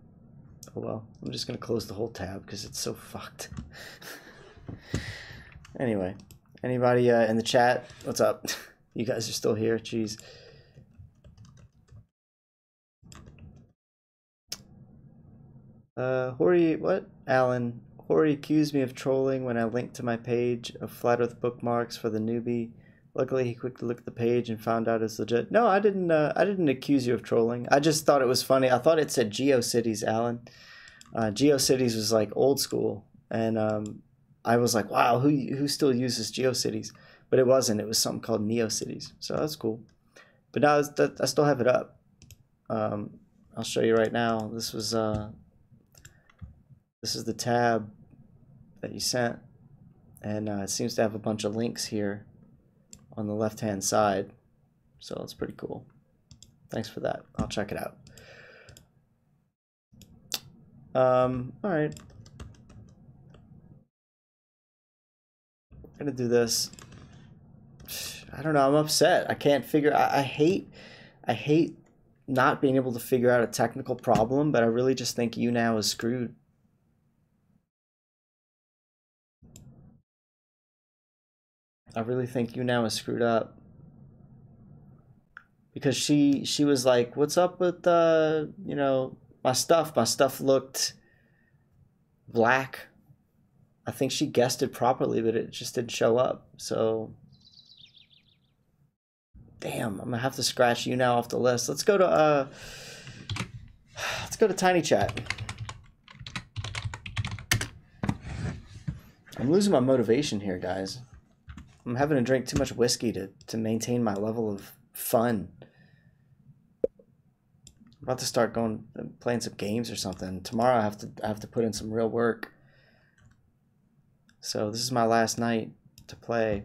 Oh well, I'm just gonna close the whole tab because it's so fucked. Anyway, anybody in the chat? What's up? You guys are still here? Jeez. Hori, what? Alan, Hori accused me of trolling when I linked to my page of Flat Earth bookmarks for the newbie. Luckily, he quickly looked at the page and found out it's legit. No, I didn't accuse you of trolling. I just thought it was funny. I thought it said GeoCities, Alan. GeoCities was like old school, and I was like, wow, who still uses GeoCities? But it wasn't. It was something called NeoCities, so that's cool. But now I still have it up. I'll show you right now. This is the tab that you sent, and it seems to have a bunch of links here on the left-hand side, so it's pretty cool. Thanks for that. I'll check it out. All right. I'm gonna do this. I don't know. I'm upset. I can't figure. I hate not being able to figure out a technical problem, but I really just think YouNow is screwed. I really think YouNow is screwed up. Because she was like, what's up with you know, my stuff? My stuff looked black. I think she guessed it properly, but it just didn't show up. So damn, I'm gonna have to scratch YouNow off the list. Let's go to Tiny Chat. I'm losing my motivation here, guys. I'm having to drink too much whiskey to maintain my level of fun. I'm about to start playing some games or something. Tomorrow I have to put in some real work. So this is my last night to play.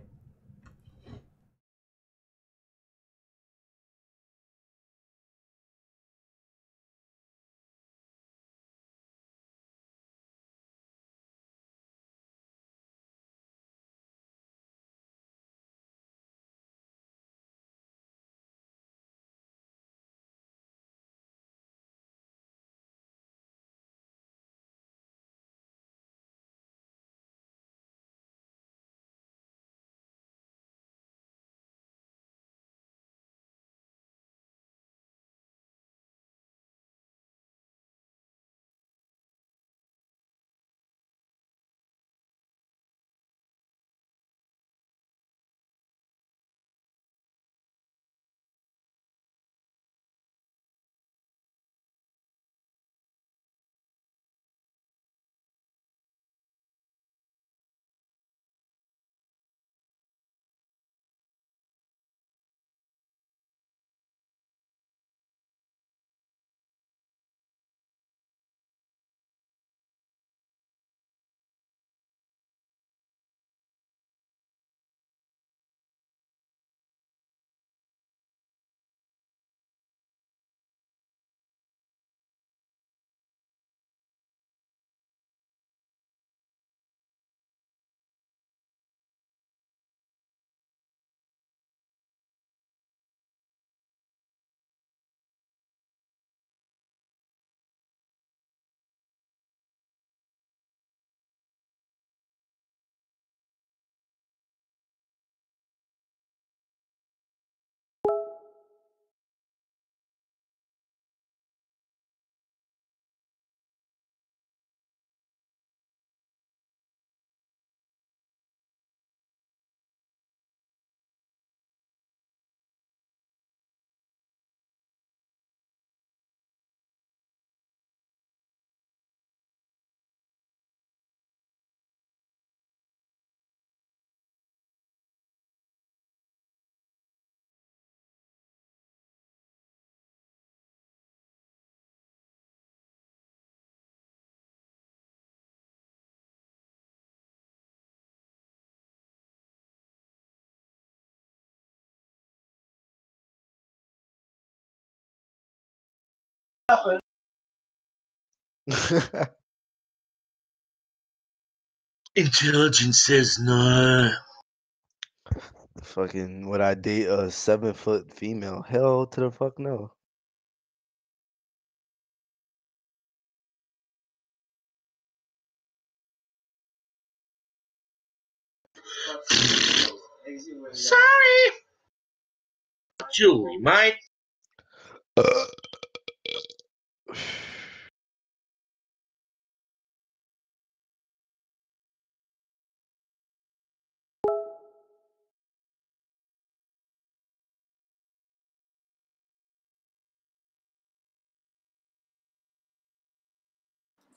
Intelligence says no. Fucking would I date a 7-foot female? Hell to the fuck no. Sorry. Julie, mate.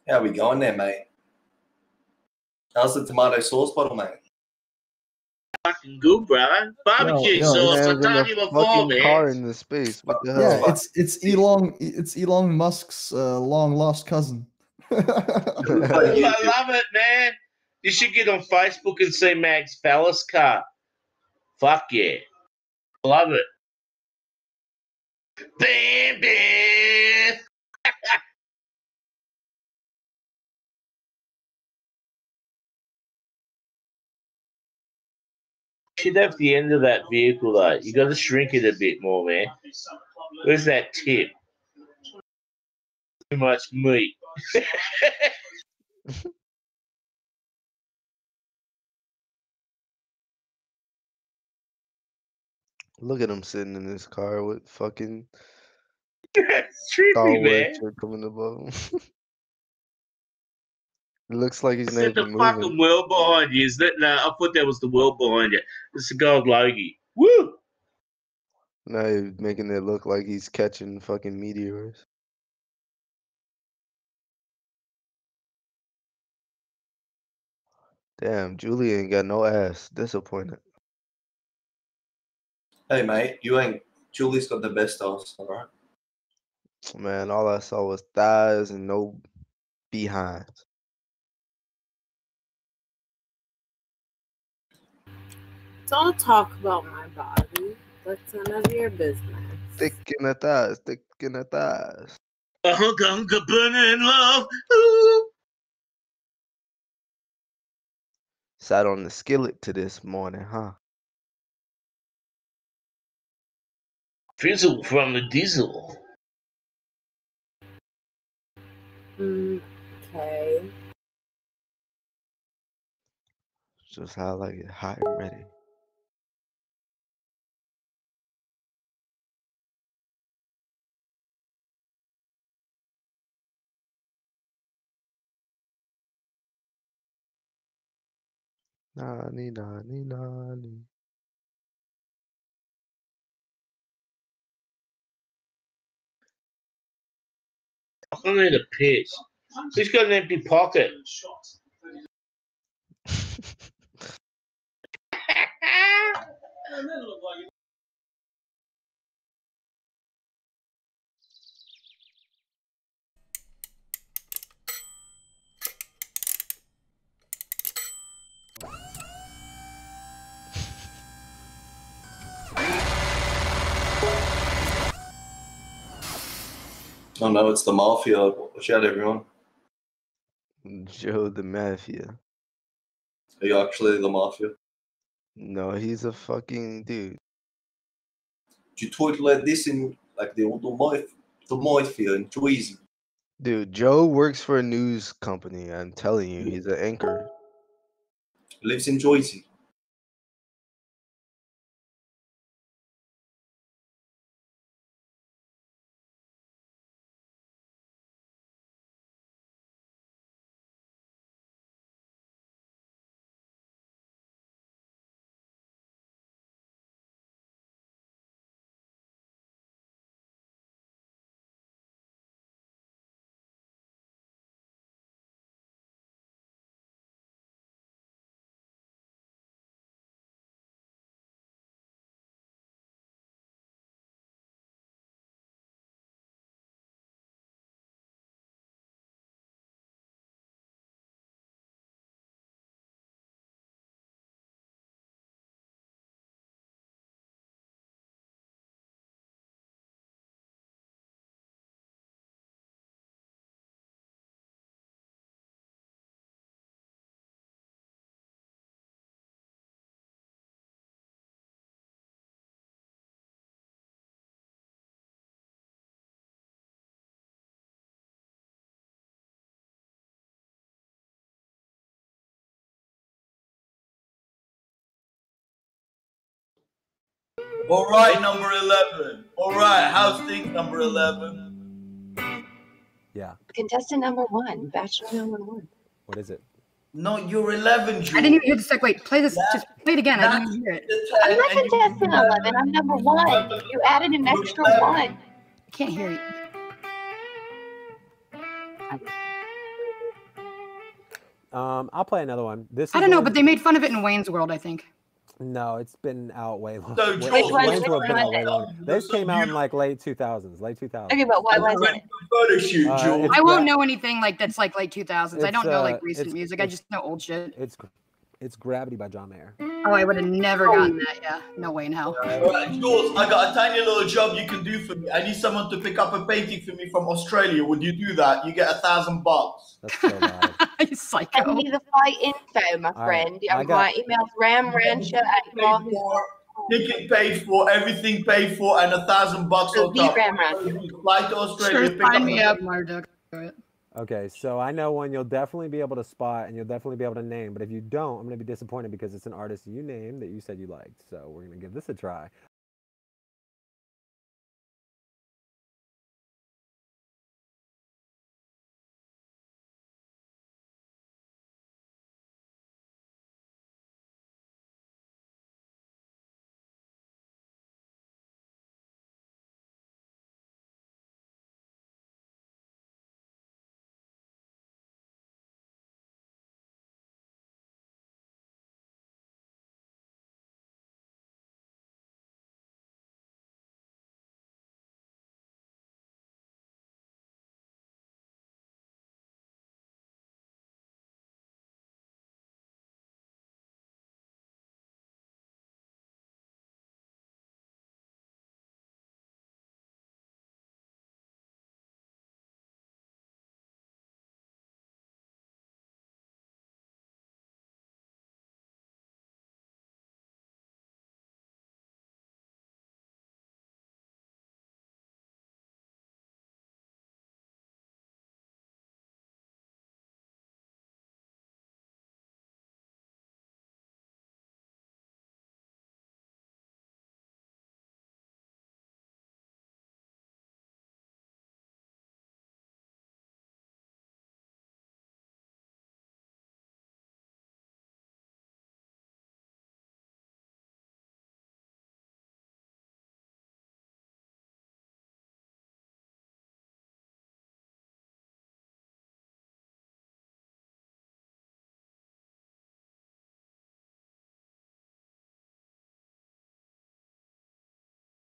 How we going there, mate? How's the tomato sauce bottle, mate? Fucking good, brother. Barbecue Yo, sauce. I man's in told you the before, fucking man. car in the space. What the hell? Yeah, it's Elon Musk's long lost cousin. I love it, man. You should get on Facebook and see Mag's phallus car. Fuck yeah. Love it. Bam, bam. Should have the end of that vehicle though. You got to shrink it a bit more, man. Where's that tip? Too much meat. Look at him sitting in his car with fucking It's Star trippy, Wars man. shirt coming above him. It looks like he's Is never that the been fucking moving. world behind you? Is that no? I thought that was the world behind you. It's the gold Logie. Woo! Now he's making it look like he's catching fucking meteors. Damn, Julie ain't got no ass. Disappointed. Hey, mate, you ain't. Julie's got the best ass, alright? Man, all I saw was thighs and no behinds. Don't talk about my body. That's none of your business. Thick in the thighs, thick in the thighs. A hunka burning love. Ooh. Sat on the skillet to this morning, huh? Fizzle from the diesel. Okay. Just how I like it, hot and ready. Nani, nani, nani. I need a piss. Who's got an empty pocket? Oh no, it's the mafia. Watch out, everyone. Joe the Mafia. Are you actually the mafia? No, he's a fucking dude. You talk like this in like the mafia in Jersey. Dude, Joe works for a news company. I'm telling you, he's an anchor. Lives in Jersey. All right, number 11. All right, how's things, number 11? Yeah. Contestant number 1, bachelor number 1. What is it? No, you're 11, Jules. I didn't even hear the sec. Wait, play this. Just play it again. I didn't even hear it. I'm not contestant 11. I'm number 1. You added an extra 1. I can't hear you. I'll play another one. This I is don't know, one- but they made fun of it in Wayne's World, I think. No, it's been out way longer. So, Wayne's Jules, World's been out way which longer. This came out in like late 2000s. Okay, but why wasn't it? Photo shoot, Jules. I won't know anything like that's like late 2000s. I It's, don't know like uh, recent it's- music. I it's- just know old shit. It's Gravity by John Mayer. Oh, I would have never gotten that. Yeah, no way in hell. All right, Jules, I got a tiny little job you can do for me. I need someone to pick up a painting for me from Australia. Would you do that? You get $1,000. That's so bad. You psycho. Send me the flight info, my friend. My email's ramrancher@yahoo. Ticket paid for, everything paid for, and $1,000 on top. Fly to Australia, pick up me a- up, Marduk. Okay, so I know one you'll definitely be able to spot and you'll definitely be able to name, but if you don't, I'm going to be disappointed because it's an artist you named that you said you liked. So we're going to give this a try.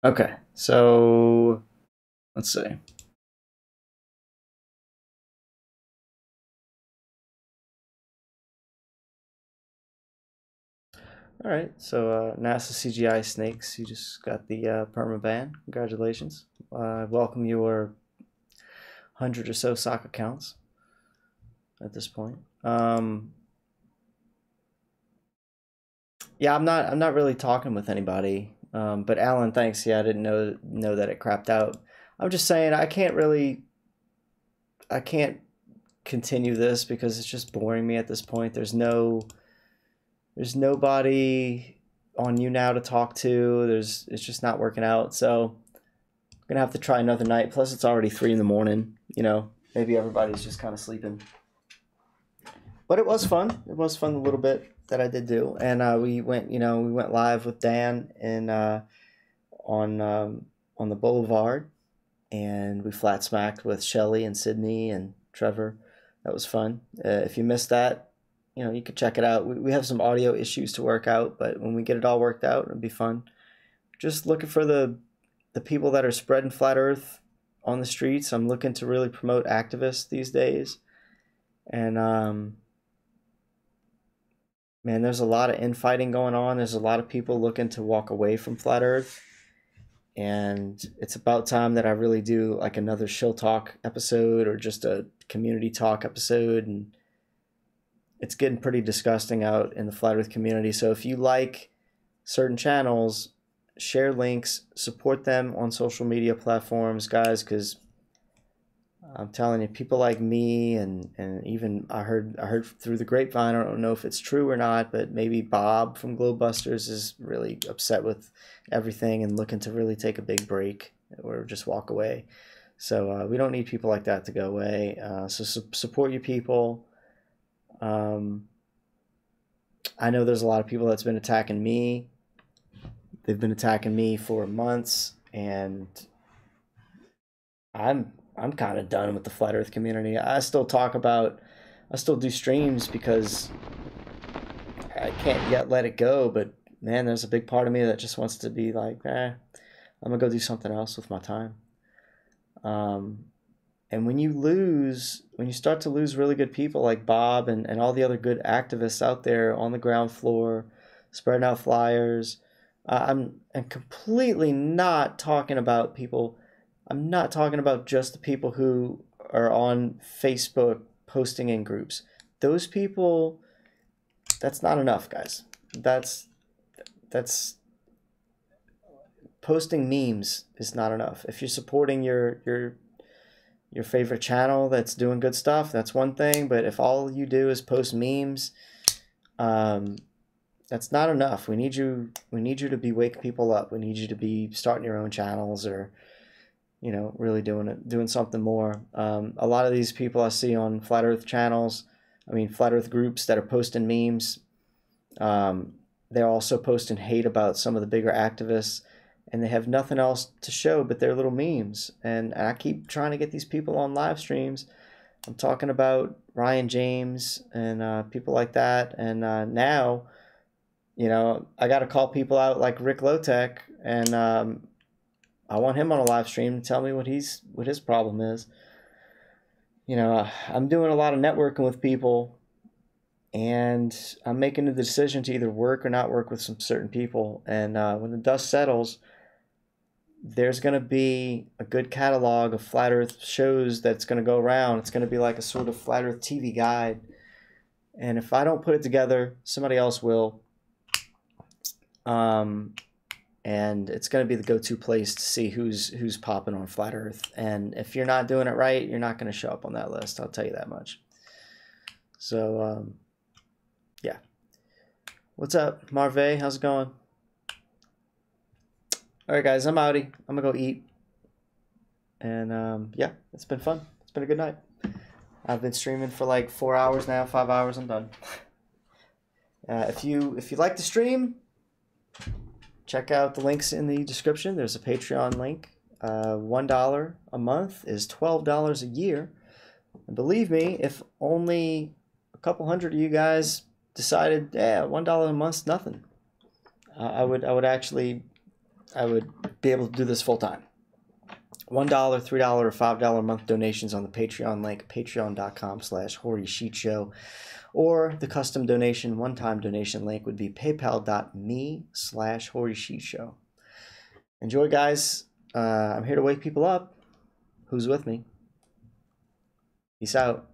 Okay, so let's see. All right, so NASA CGI Snakes, you just got the perma ban. Congratulations. I welcome your 100 or so sock accounts at this point. Yeah, I'm not really talking with anybody. But Alan, thanks. Yeah, I didn't know that it crapped out. I'm just saying I can't continue this because it's just boring me at this point. There's nobody on you now to talk to. It's just not working out. So I'm gonna have to try another night. Plus it's already 3 in the morning. You know, maybe everybody's just kind of sleeping. But it was fun. It was fun a little bit that I did do, and we went live with Dan and on the Boulevard, and we flat smacked with Shelly and Sydney and Trevor. That was fun. If you missed that, you could check it out. We have some audio issues to work out, but when we get it all worked out, it'll be fun. Just looking for the people that are spreading flat Earth on the streets. I'm looking to really promote activists these days, and man, there's a lot of infighting going on. There's a lot of people looking to walk away from flat Earth. And it's about time that I really do like another Shill Talk episode or just a community talk episode. And it's getting pretty disgusting out in the flat Earth community. So if you like certain channels, share links, support them on social media platforms, guys, because I'm telling you, people like me, and even I heard through the grapevine. I don't know if it's true or not, but maybe Bob from Globebusters is really upset with everything and looking to really take a big break or just walk away. So we don't need people like that to go away. So support your people. I know there's a lot of people that's been attacking me. They've been attacking me for months, and I'm kind of done with the flat Earth community. I still do streams because I can't yet let it go. But man, there's a big part of me that just wants to be like, I'm gonna go do something else with my time. And when you start to lose really good people like Bob and all the other good activists out there on the ground floor, spreading out flyers, I'm completely not talking about people. I'm not talking about just the people who are on Facebook posting in groups. Those people, that's not enough, guys. That's posting memes is not enough. If you're supporting your favorite channel that's doing good stuff, that's one thing. But if all you do is post memes, that's not enough. We need you to be waking people up. We need you to be starting your own channels, or really doing something more. A lot of these people I see on flat Earth channels, flat Earth groups that are posting memes, they're also posting hate about some of the bigger activists, and they have nothing else to show but their little memes. And I keep trying to get these people on live streams. I'm talking about Ryan James and people like that. And now, I got to call people out like Rick Lowtech, and I want him on a live stream to tell me what his problem is. I'm doing a lot of networking with people, and I'm making the decision to either work or not work with some certain people. And when the dust settles, there's going to be a good catalog of flat Earth shows that's going to go around. It's going to be like a sort of flat Earth TV guide. And if I don't put it together, somebody else will. And it's going to be the go-to place to see who's popping on flat Earth. And if you're not doing it right, you're not going to show up on that list. I'll tell you that much. So, yeah. What's up, Marve? How's it going? All right, guys, I'm outie. I'm going to go eat. And, yeah, it's been fun. It's been a good night. I've been streaming for like 4 hours now, 5 hours. I'm done. If you like the stream, check out the links in the description. There's a Patreon link. $1 a month is $12 a year. And believe me, if only a couple hundred of you guys decided, $1 a month's nothing, I would be able to do this full time. $1, $3, or $5 a month donations on the Patreon link, patreon.com/HoriSheetShow. Or the custom donation, one-time donation link would be paypal.me/HoriSheetShow. Enjoy, guys. I'm here to wake people up. Who's with me? Peace out.